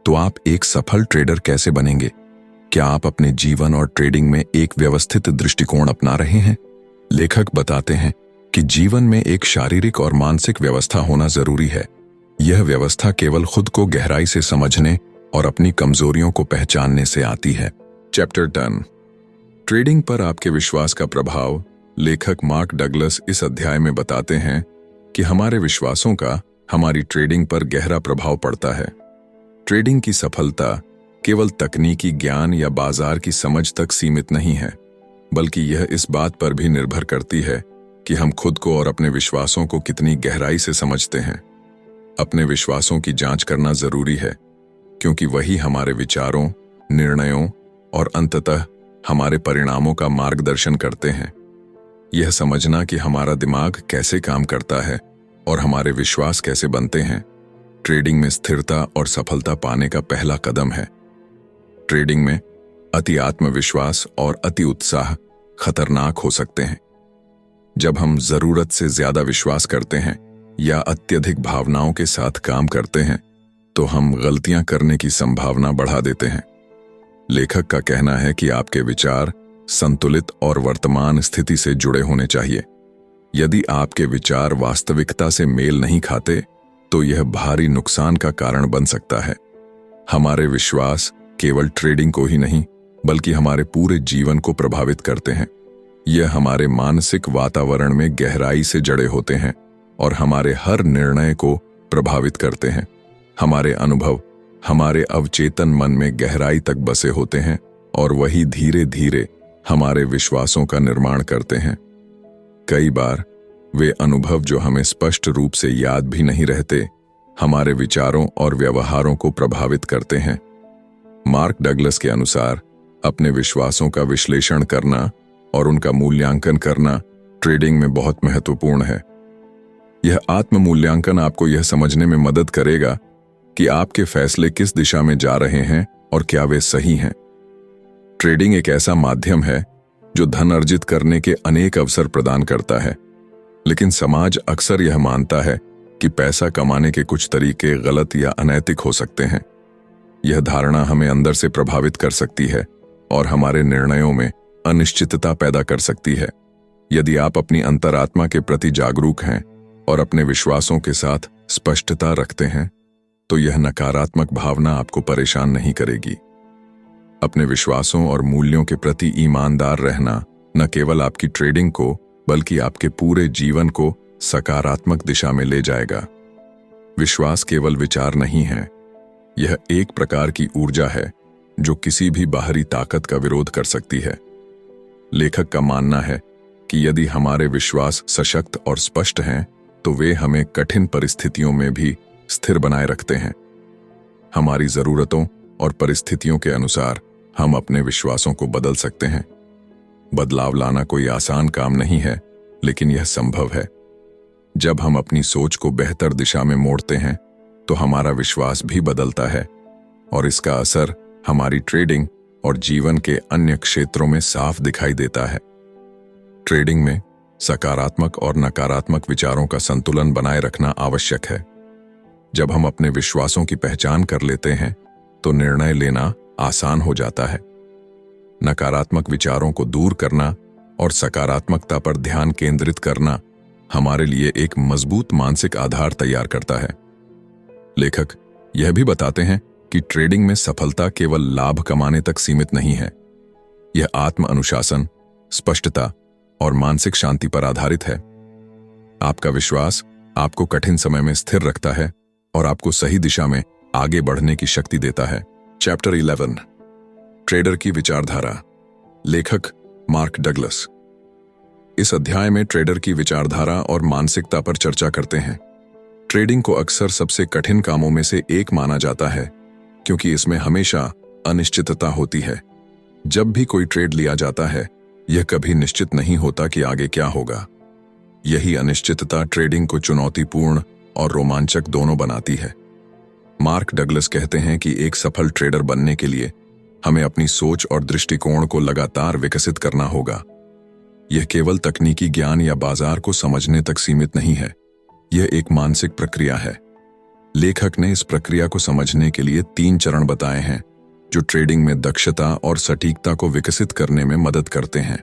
तो आप एक सफल ट्रेडर कैसे बनेंगे? क्या आप अपने जीवन और ट्रेडिंग में एक व्यवस्थित दृष्टिकोण अपना रहे हैं? लेखक बताते हैं कि जीवन में एक शारीरिक और मानसिक व्यवस्था होना जरूरी है। यह व्यवस्था केवल खुद को गहराई से समझने और अपनी कमजोरियों को पहचानने से आती है। चैप्टर 10 ट्रेडिंग पर आपके विश्वास का प्रभाव। लेखक मार्क डगलस इस अध्याय में बताते हैं कि हमारे विश्वासों का हमारी ट्रेडिंग पर गहरा प्रभाव पड़ता है। ट्रेडिंग की सफलता केवल तकनीकी ज्ञान या बाजार की समझ तक सीमित नहीं है, बल्कि यह इस बात पर भी निर्भर करती है कि हम खुद को और अपने विश्वासों को कितनी गहराई से समझते हैं। अपने विश्वासों की जांच करना जरूरी है, क्योंकि वही हमारे विचारों, निर्णयों और अंततः हमारे परिणामों का मार्गदर्शन करते हैं। यह समझना कि हमारा दिमाग कैसे काम करता है और हमारे विश्वास कैसे बनते हैं, ट्रेडिंग में स्थिरता और सफलता पाने का पहला कदम है। ट्रेडिंग में अति आत्मविश्वास और अति उत्साह खतरनाक हो सकते हैं। जब हम जरूरत से ज्यादा विश्वास करते हैं या अत्यधिक भावनाओं के साथ काम करते हैं, तो हम गलतियां करने की संभावना बढ़ा देते हैं। लेखक का कहना है कि आपके विचार संतुलित और वर्तमान स्थिति से जुड़े होने चाहिए। यदि आपके विचार वास्तविकता से मेल नहीं खाते, तो यह भारी नुकसान का कारण बन सकता है। हमारे विश्वास केवल ट्रेडिंग को ही नहीं, बल्कि हमारे पूरे जीवन को प्रभावित करते हैं। यह हमारे मानसिक वातावरण में गहराई से जड़े होते हैं और हमारे हर निर्णय को प्रभावित करते हैं। हमारे अनुभव हमारे अवचेतन मन में गहराई तक बसे होते हैं और वही धीरे धीरे हमारे विश्वासों का निर्माण करते हैं। कई बार वे अनुभव जो हमें स्पष्ट रूप से याद भी नहीं रहते, हमारे विचारों और व्यवहारों को प्रभावित करते हैं। मार्क डगलस के अनुसार अपने विश्वासों का विश्लेषण करना और उनका मूल्यांकन करना ट्रेडिंग में बहुत महत्वपूर्ण है। यह आत्म मूल्यांकन आपको यह समझने में मदद करेगा कि आपके फैसले किस दिशा में जा रहे हैं और क्या वे सही हैं। ट्रेडिंग एक ऐसा माध्यम है जो धन अर्जित करने के अनेक अवसर प्रदान करता है, लेकिन समाज अक्सर यह मानता है कि पैसा कमाने के कुछ तरीके गलत या अनैतिक हो सकते हैं। यह धारणा हमें अंदर से प्रभावित कर सकती है और हमारे निर्णयों में अनिश्चितता पैदा कर सकती है। यदि आप अपनी अंतरात्मा के प्रति जागरूक हैं और अपने विश्वासों के साथ स्पष्टता रखते हैं, तो यह नकारात्मक भावना आपको परेशान नहीं करेगी। अपने विश्वासों और मूल्यों के प्रति ईमानदार रहना न केवल आपकी ट्रेडिंग को, बल्कि आपके पूरे जीवन को सकारात्मक दिशा में ले जाएगा। विश्वास केवल विचार नहीं है, यह एक प्रकार की ऊर्जा है जो किसी भी बाहरी ताकत का विरोध कर सकती है। लेखक का मानना है कि यदि हमारे विश्वास सशक्त और स्पष्ट हैं, तो वे हमें कठिन परिस्थितियों में भी स्थिर बनाए रखते हैं। हमारी जरूरतों और परिस्थितियों के अनुसार हम अपने विश्वासों को बदल सकते हैं। बदलाव लाना कोई आसान काम नहीं है, लेकिन यह संभव है। जब हम अपनी सोच को बेहतर दिशा में मोड़ते हैं, तो हमारा विश्वास भी बदलता है और इसका असर हमारी ट्रेडिंग और जीवन के अन्य क्षेत्रों में साफ दिखाई देता है। ट्रेडिंग में सकारात्मक और नकारात्मक विचारों का संतुलन बनाए रखना आवश्यक है। जब हम अपने विश्वासों की पहचान कर लेते हैं, तो निर्णय लेना आसान हो जाता है। नकारात्मक विचारों को दूर करना और सकारात्मकता पर ध्यान केंद्रित करना हमारे लिए एक मजबूत मानसिक आधार तैयार करता है। लेखक यह भी बताते हैं कि ट्रेडिंग में सफलता केवल लाभ कमाने तक सीमित नहीं है। यह आत्म अनुशासन, स्पष्टता और मानसिक शांति पर आधारित है। आपका विश्वास आपको कठिन समय में स्थिर रखता है और आपको सही दिशा में आगे बढ़ने की शक्ति देता है। चैप्टर 11 ट्रेडर की विचारधारा। लेखक मार्क डगलस इस अध्याय में ट्रेडर की विचारधारा और मानसिकता पर चर्चा करते हैं। ट्रेडिंग को अक्सर सबसे कठिन कामों में से एक माना जाता है क्योंकि इसमें हमेशा अनिश्चितता होती है। जब भी कोई ट्रेड लिया जाता है, यह कभी निश्चित नहीं होता कि आगे क्या होगा। यही अनिश्चितता ट्रेडिंग को चुनौतीपूर्ण और रोमांचक दोनों बनाती है। मार्क डगलस कहते हैं कि एक सफल ट्रेडर बनने के लिए हमें अपनी सोच और दृष्टिकोण को लगातार विकसित करना होगा। यह केवल तकनीकी ज्ञान या बाजार को समझने तक सीमित नहीं है, यह एक मानसिक प्रक्रिया है। लेखक ने इस प्रक्रिया को समझने के लिए 3 चरण बताए हैं जो ट्रेडिंग में दक्षता और सटीकता को विकसित करने में मदद करते हैं।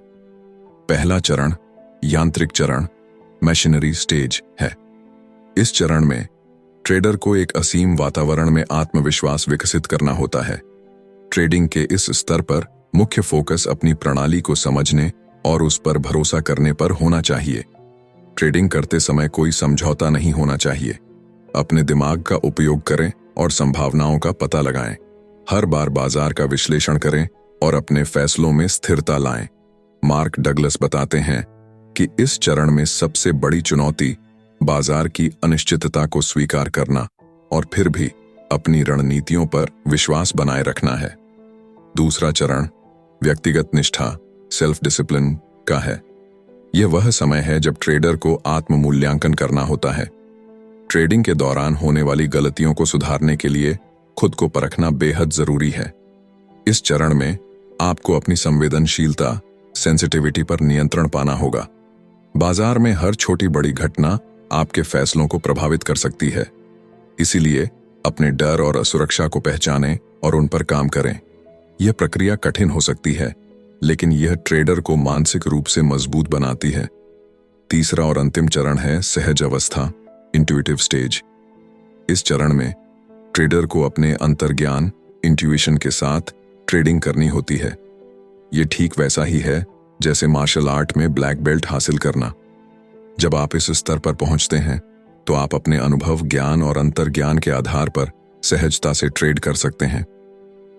पहला चरण यांत्रिक चरण, मशीनरी स्टेज है। इस चरण में ट्रेडर को एक असीम वातावरण में आत्मविश्वास विकसित करना होता है। ट्रेडिंग के इस स्तर पर मुख्य फोकस अपनी प्रणाली को समझने और उस पर भरोसा करने पर होना चाहिए। ट्रेडिंग करते समय कोई समझौता नहीं होना चाहिए। अपने दिमाग का उपयोग करें और संभावनाओं का पता लगाएं। हर बार बाजार का विश्लेषण करें और अपने फैसलों में स्थिरता लाएं। मार्क डगलस बताते हैं कि इस चरण में सबसे बड़ी चुनौती बाजार की अनिश्चितता को स्वीकार करना और फिर भी अपनी रणनीतियों पर विश्वास बनाए रखना है। दूसरा चरण व्यक्तिगत निष्ठा, सेल्फ डिसिप्लिन का है। यह वह समय है जब ट्रेडर को आत्म मूल्यांकन करना होता है। ट्रेडिंग के दौरान होने वाली गलतियों को सुधारने के लिए खुद को परखना बेहद जरूरी है। इस चरण में आपको अपनी संवेदनशीलता, सेंसिटिविटी पर नियंत्रण पाना होगा। बाजार में हर छोटी बड़ी घटना आपके फैसलों को प्रभावित कर सकती है। इसीलिए अपने डर और असुरक्षा को पहचानें और उन पर काम करें। यह प्रक्रिया कठिन हो सकती है, लेकिन यह ट्रेडर को मानसिक रूप से मजबूत बनाती है। तीसरा और अंतिम चरण है सहज अवस्था, इंट्यूटिव स्टेज। इस चरण में ट्रेडर को अपने अंतर्ज्ञान, इंट्यूशन के साथ ट्रेडिंग करनी होती है। यह ठीक वैसा ही है जैसे मार्शल आर्ट में ब्लैक बेल्ट हासिल करना। जब आप इस स्तर पर पहुंचते हैं तो आप अपने अनुभव, ज्ञान और अंतर्ज्ञान के आधार पर सहजता से ट्रेड कर सकते हैं।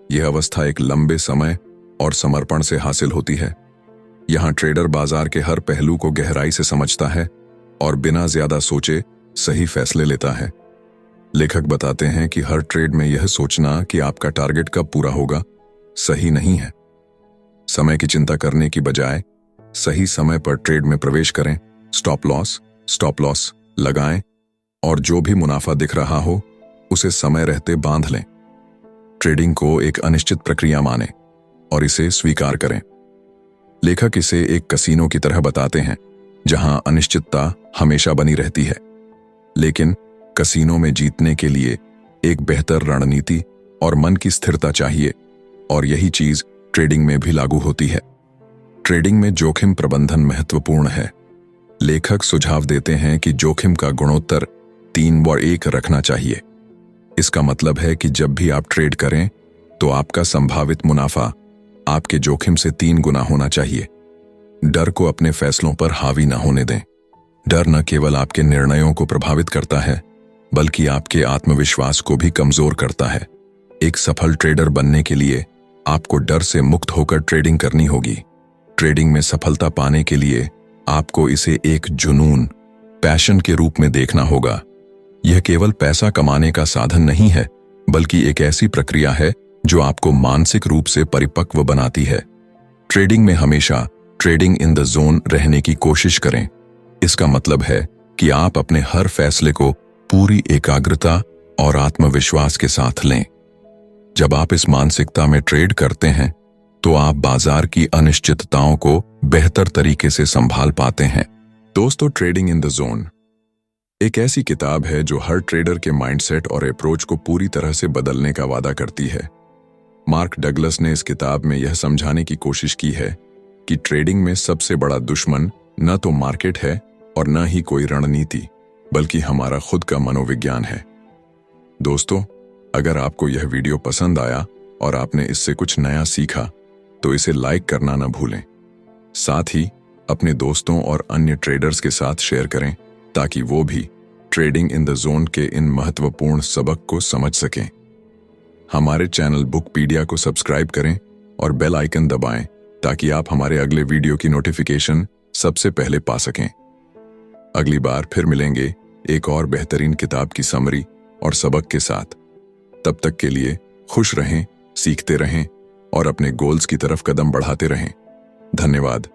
यह अवस्था एक लंबे समय और समर्पण से हासिल होती है। यहां ट्रेडर बाजार के हर पहलू को गहराई से समझता है और बिना ज्यादा सोचे सही फैसले लेता है। लेखक बताते हैं कि हर ट्रेड में यह सोचना कि आपका टारगेट कब पूरा होगा सही नहीं है। समय की चिंता करने की बजाय सही समय पर ट्रेड में प्रवेश करें। स्टॉप लॉस लगाएं और जो भी मुनाफा दिख रहा हो उसे समय रहते बांध लें। ट्रेडिंग को एक अनिश्चित प्रक्रिया मानें और इसे स्वीकार करें। लेखक इसे एक कसीनो की तरह बताते हैं जहां अनिश्चितता हमेशा बनी रहती है, लेकिन कसीनो में जीतने के लिए एक बेहतर रणनीति और मन की स्थिरता चाहिए, और यही चीज ट्रेडिंग में भी लागू होती है। ट्रेडिंग में जोखिम प्रबंधन महत्वपूर्ण है। लेखक सुझाव देते हैं कि जोखिम का गुणोत्तर 3/1 रखना चाहिए। इसका मतलब है कि जब भी आप ट्रेड करें तो आपका संभावित मुनाफा आपके जोखिम से 3 गुना होना चाहिए। डर को अपने फैसलों पर हावी न होने दें। डर न केवल आपके निर्णयों को प्रभावित करता है, बल्कि आपके आत्मविश्वास को भी कमजोर करता है। एक सफल ट्रेडर बनने के लिए आपको डर से मुक्त होकर ट्रेडिंग करनी होगी। ट्रेडिंग में सफलता पाने के लिए आपको इसे एक जुनून, पैशन के रूप में देखना होगा। यह केवल पैसा कमाने का साधन नहीं है, बल्कि एक ऐसी प्रक्रिया है जो आपको मानसिक रूप से परिपक्व बनाती है। ट्रेडिंग में हमेशा ट्रेडिंग इन द जोन रहने की कोशिश करें। इसका मतलब है कि आप अपने हर फैसले को पूरी एकाग्रता और आत्मविश्वास के साथ लें। जब आप इस मानसिकता में ट्रेड करते हैं तो आप बाजार की अनिश्चितताओं को बेहतर तरीके से संभाल पाते हैं। दोस्तों, ट्रेडिंग इन द जोन एक ऐसी किताब है जो हर ट्रेडर के माइंडसेट और अप्रोच को पूरी तरह से बदलने का वादा करती है। मार्क डगलस ने इस किताब में यह समझाने की कोशिश की है कि ट्रेडिंग में सबसे बड़ा दुश्मन न तो मार्केट है और न ही कोई रणनीति, बल्कि हमारा खुद का मनोविज्ञान है। दोस्तों, अगर आपको यह वीडियो पसंद आया और आपने इससे कुछ नया सीखा तो इसे लाइक करना न भूलें। साथ ही अपने दोस्तों और अन्य ट्रेडर्स के साथ शेयर करें ताकि वो भी ट्रेडिंग इन द जोन के इन महत्वपूर्ण सबक को समझ सकें। हमारे चैनल बुकपीडिया को सब्सक्राइब करें और बेल आइकन दबाएं ताकि आप हमारे अगले वीडियो की नोटिफिकेशन सबसे पहले पा सकें। अगली बार फिर मिलेंगे एक और बेहतरीन किताब की समरी और सबक के साथ। तब तक के लिए खुश रहें, सीखते रहें और अपने गोल्स की तरफ कदम बढ़ाते रहें। धन्यवाद।